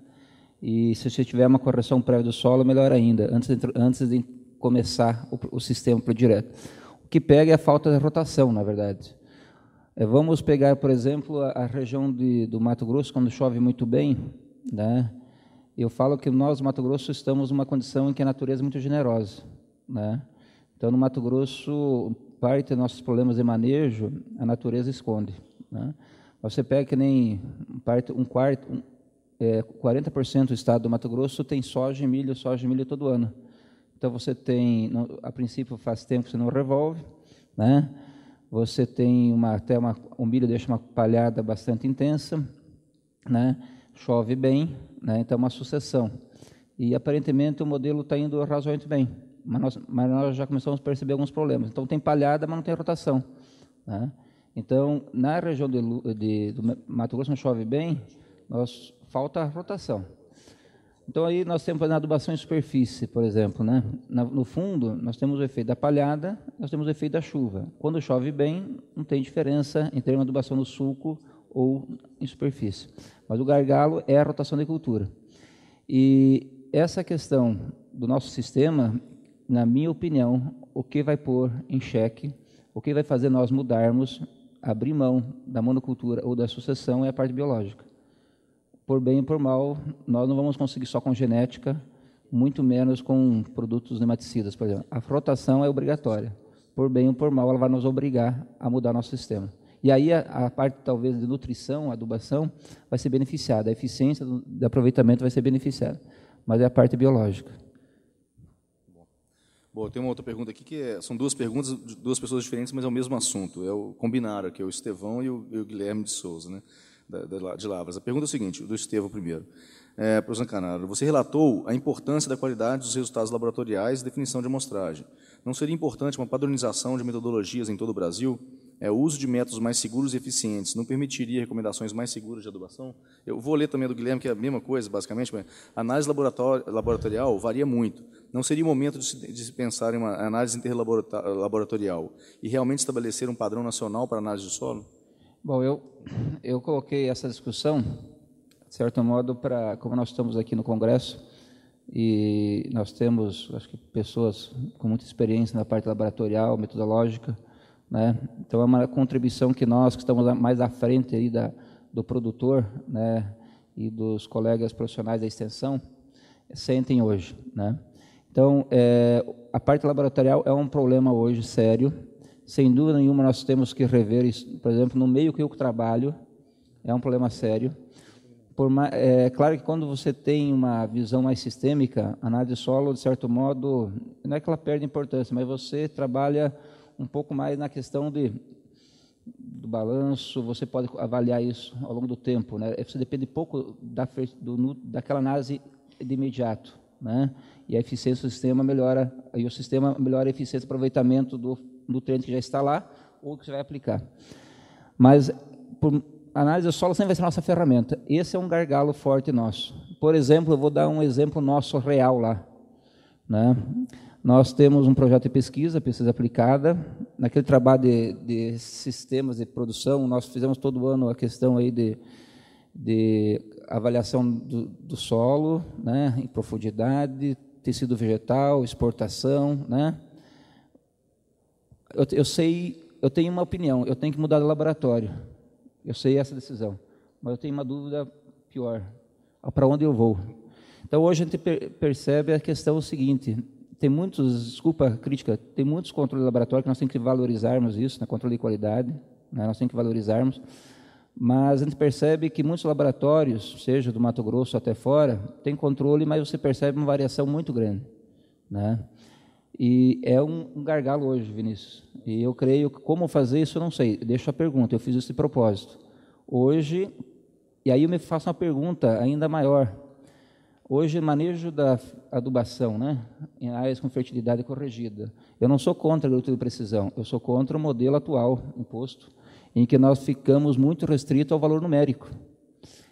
E se você tiver uma correção prévia do solo, melhor ainda, antes de começar o sistema plantio direto. O que pega é a falta de rotação, na verdade. Vamos pegar, por exemplo, a região do Mato Grosso, quando chove muito bem, né? Eu falo que nós, no Mato Grosso, estamos numa condição em que a natureza é muito generosa, né? Então, no Mato Grosso, parte dos nossos problemas de manejo, a natureza esconde, né? Você pega que nem 40% do estado do Mato Grosso tem soja e milho todo ano. Então, você tem, a princípio, faz tempo que você não revolve, né? Você tem o milho deixa uma palhada bastante intensa, né? chove bem, né? Então uma sucessão. E aparentemente o modelo está indo razoavelmente bem, mas nós já começamos a perceber alguns problemas. Então tem palhada, mas não tem rotação, né? Então na região do Mato Grosso não chove bem, falta rotação. Então aí nós temos a adubação em superfície, por exemplo, né? No fundo nós temos o efeito da palhada, nós temos o efeito da chuva. Quando chove bem, não tem diferença em termos de adubação no sulco ou em superfície. Mas o gargalo é a rotação da cultura. E essa questão do nosso sistema, na minha opinião, o que vai pôr em xeque, o que vai fazer nós mudarmos, abrir mão da monocultura ou da sucessão é a parte biológica. Por bem e por mal, nós não vamos conseguir só com genética, muito menos com produtos nematicidas, por exemplo. A rotação é obrigatória. Por bem ou por mal, ela vai nos obrigar a mudar nosso sistema. E aí a parte, talvez, de nutrição, adubação, vai ser beneficiada. A eficiência do aproveitamento vai ser beneficiada. Mas é a parte biológica. Bom, tem uma outra pergunta aqui, são duas perguntas de duas pessoas diferentes, mas é o mesmo assunto. Combinaram, que é o Estevão e o Guilherme de Souza, né? De Lavras. A pergunta é a seguinte, do Estevão primeiro. Para o Zancanaro, você relatou a importância da qualidade dos resultados laboratoriais e definição de amostragem. Não seria importante uma padronização de metodologias em todo o Brasil? O uso de métodos mais seguros e eficientes não permitiria recomendações mais seguras de adubação? Eu vou ler também do Guilherme, que é a mesma coisa, basicamente, mas a análise laboratorial varia muito. Não seria o momento de se pensar em uma análise interlaboratorial e realmente estabelecer um padrão nacional para análise de solo? Bom, eu coloquei essa discussão, de certo modo, como nós estamos aqui no Congresso, e nós temos, acho que, pessoas com muita experiência na parte laboratorial, metodológica, né? Então é uma contribuição que nós, que estamos mais à frente aí do produtor, né, e dos colegas profissionais da extensão, sentem hoje, né? Então, a parte laboratorial é um problema hoje sério. Sem dúvida nenhuma, nós temos que rever isso. Por exemplo, no meio que eu trabalho, é um problema sério. Claro que quando você tem uma visão mais sistêmica, a análise de solo, de certo modo, não é que ela perde importância, mas você trabalha um pouco mais na questão do balanço, você pode avaliar isso ao longo do tempo, né? Você depende pouco daquela análise de imediato, né? E a eficiência do sistema melhora, e o sistema melhora a eficiência do aproveitamento do nutriente que já está lá ou que você vai aplicar. Mas a análise do solo sempre vai ser a nossa ferramenta. Esse é um gargalo forte nosso. Por exemplo, eu vou dar um exemplo nosso real lá, né? Nós temos um projeto de pesquisa aplicada. Naquele trabalho de sistemas de produção, nós fizemos todo ano a questão aí de avaliação do solo, né, em profundidade, tecido vegetal, exportação, né? Eu tenho uma opinião, eu tenho que mudar de laboratório. Eu sei essa decisão, mas eu tenho uma dúvida pior, para onde eu vou? Então, hoje a gente percebe a questão seguinte, tem muitos controles de laboratório que nós temos que valorizarmos isso, né, controle de qualidade, né, nós temos que valorizarmos, mas a gente percebe que muitos laboratórios, seja do Mato Grosso até fora, tem controle, mas você percebe uma variação muito grande, né? E é um gargalo hoje, Vinícius. E eu creio que como fazer isso, eu não sei. Deixo a pergunta, eu fiz isso de propósito. Hoje, e aí eu me faço uma pergunta ainda maior. Hoje, manejo da adubação, né, em áreas com fertilidade corrigida. Eu não sou contra a agricultura de precisão, eu sou contra o modelo atual imposto, em que nós ficamos muito restritos ao valor numérico.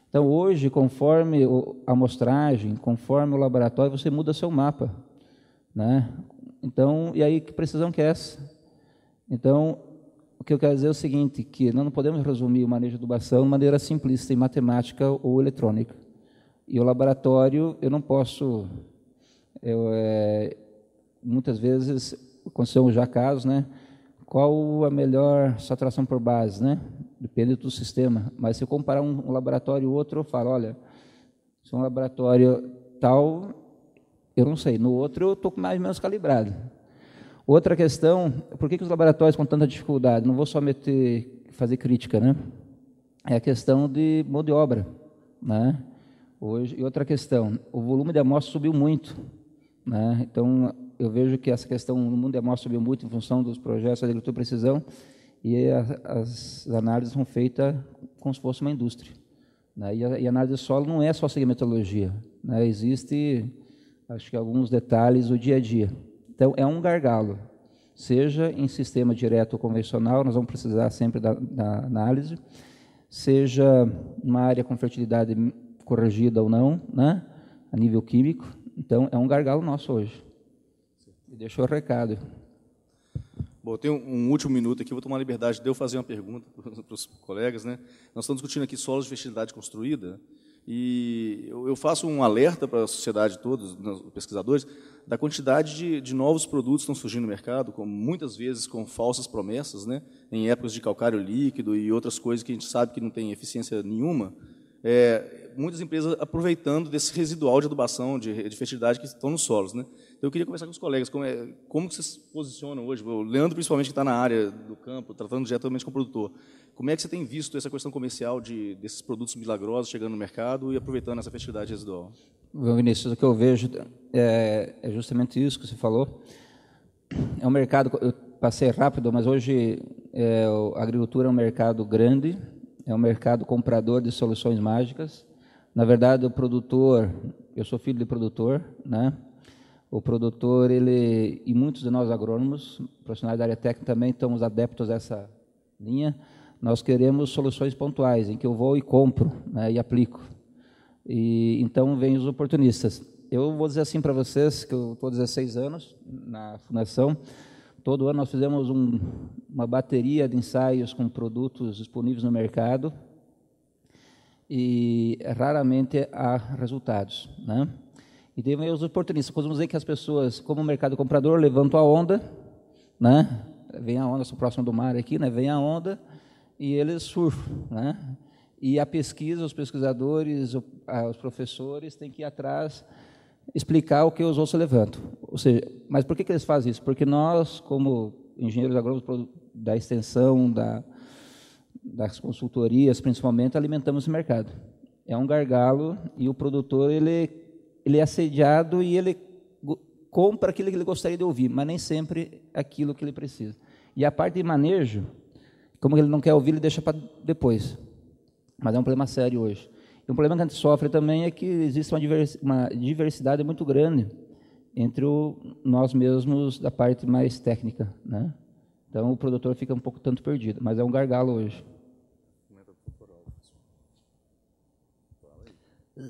Então, hoje, conforme a amostragem, conforme o laboratório, você muda seu mapa, né? Então, e aí, que precisão que é essa? Então, o que eu quero dizer é o seguinte, que nós não podemos resumir o manejo de adubação de maneira simplista em matemática ou eletrônica. E o laboratório, eu não posso, muitas vezes, aconteceu já casos, né? Qual a melhor saturação por base, né? Depende do sistema. Mas se eu comparar um laboratório e outro, eu falo, olha, se é um laboratório tal, eu não sei. No outro, eu estou mais ou menos calibrado. Outra questão, por que os laboratórios com tanta dificuldade? Não vou só fazer crítica, né? É a questão de mão de obra, né? Hoje, e outra questão, o volume de amostra subiu muito, né? Então, eu vejo que essa questão no mundo de amostra subiu muito em função dos projetos de agricultura de precisão e as análises são feitas como se fosse uma indústria, né? E a análise de solo não é só segmentologia, né? Existe, acho que alguns detalhes do dia a dia. Então, é um gargalo. Seja em sistema direto ou convencional, nós vamos precisar sempre da análise, seja uma área com fertilidade corrigida ou não, né, a nível químico. Então, é um gargalo nosso hoje. E deixou o recado. Bom, eu tenho um último minuto aqui, vou tomar a liberdade de eu fazer uma pergunta para os colegas, né? Nós estamos discutindo aqui solos de fertilidade construída, e eu faço um alerta para a sociedade toda, os pesquisadores, da quantidade de novos produtos que estão surgindo no mercado, muitas vezes com falsas promessas, né, em épocas de calcário líquido e outras coisas que a gente sabe que não tem eficiência nenhuma. Muitas empresas aproveitando desse residual de adubação, de fertilidade que estão nos solos, né? Então, eu queria conversar com os colegas, como que vocês se posicionam hoje, o Leandro, principalmente, que está na área do campo, tratando diretamente com o produtor, como é que você tem visto essa questão comercial desses produtos milagrosos chegando no mercado e aproveitando essa fertilidade residual? Vinícius, o que eu vejo é justamente isso que você falou. É um mercado, eu passei rápido, mas hoje a agricultura é um mercado grande, é um mercado comprador de soluções mágicas. Na verdade, o produtor, eu sou filho de produtor, né? O produtor, e muitos de nós agrônomos, profissionais da área técnica também, estamos adeptos a essa linha. Nós queremos soluções pontuais, em que eu vou e compro, né, e aplico. E então vêm os oportunistas. Eu vou dizer assim para vocês, que eu estou há 16 anos na Fundação. Todo ano nós fizemos uma bateria de ensaios com produtos disponíveis no mercado e raramente há resultados, né? E tem os oportunistas. Podemos dizer que as pessoas, como o mercado comprador, levantam a onda, né? Vem a onda, sou próximo do mar aqui, né? Vem a onda e eles surfam, né? E a pesquisa, os pesquisadores, os professores têm que ir atrás, explicar o que os outros levantam. Ou seja, mas por que eles fazem isso? Porque nós, como engenheiros agrônomos da extensão, das consultorias, principalmente, alimentamos esse mercado. É um gargalo e o produtor ele é assediado e ele compra aquilo que ele gostaria de ouvir, mas nem sempre aquilo que ele precisa. E a parte de manejo, como ele não quer ouvir, ele deixa para depois. Mas é um problema sério hoje. E um problema que a gente sofre também é que existe uma diversidade muito grande entre nós mesmos da parte mais técnica, né? Então o produtor fica um pouco tanto perdido, mas é um gargalo hoje.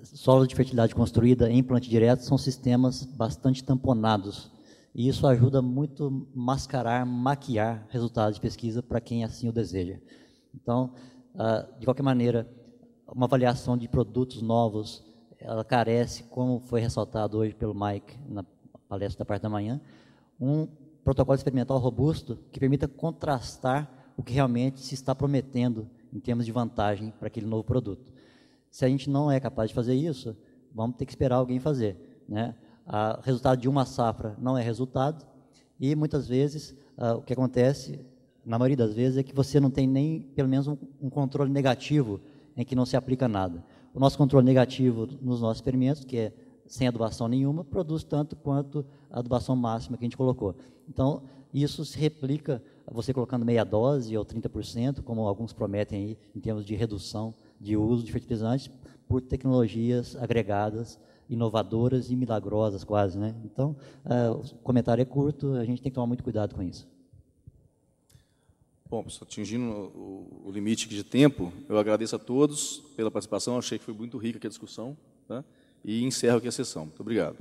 Solos de fertilidade construída em plantio direto são sistemas bastante tamponados, e isso ajuda muito a mascarar, maquiar resultados de pesquisa para quem assim o deseja. Então, de qualquer maneira, uma avaliação de produtos novos, ela carece, como foi ressaltado hoje pelo Mike na palestra da parte da manhã, um protocolo experimental robusto que permita contrastar o que realmente se está prometendo em termos de vantagem para aquele novo produto. Se a gente não é capaz de fazer isso, vamos ter que esperar alguém fazer, né? O resultado de uma safra não é resultado, e muitas vezes o que acontece, na maioria das vezes, é que você não tem nem, pelo menos, um controle negativo em que não se aplica nada. O nosso controle negativo nos nossos experimentos, que é sem adubação nenhuma, produz tanto quanto a adubação máxima que a gente colocou. Então, isso se replica você colocando meia dose ou 30%, como alguns prometem aí, em termos de redução de uso de fertilizantes por tecnologias agregadas, inovadoras e milagrosas quase, né? Então, o comentário é curto, a gente tem que tomar muito cuidado com isso. Bom, pessoal, atingindo o limite de tempo, eu agradeço a todos pela participação, achei que foi muito rica aqui a discussão, tá? E encerro aqui a sessão. Muito obrigado.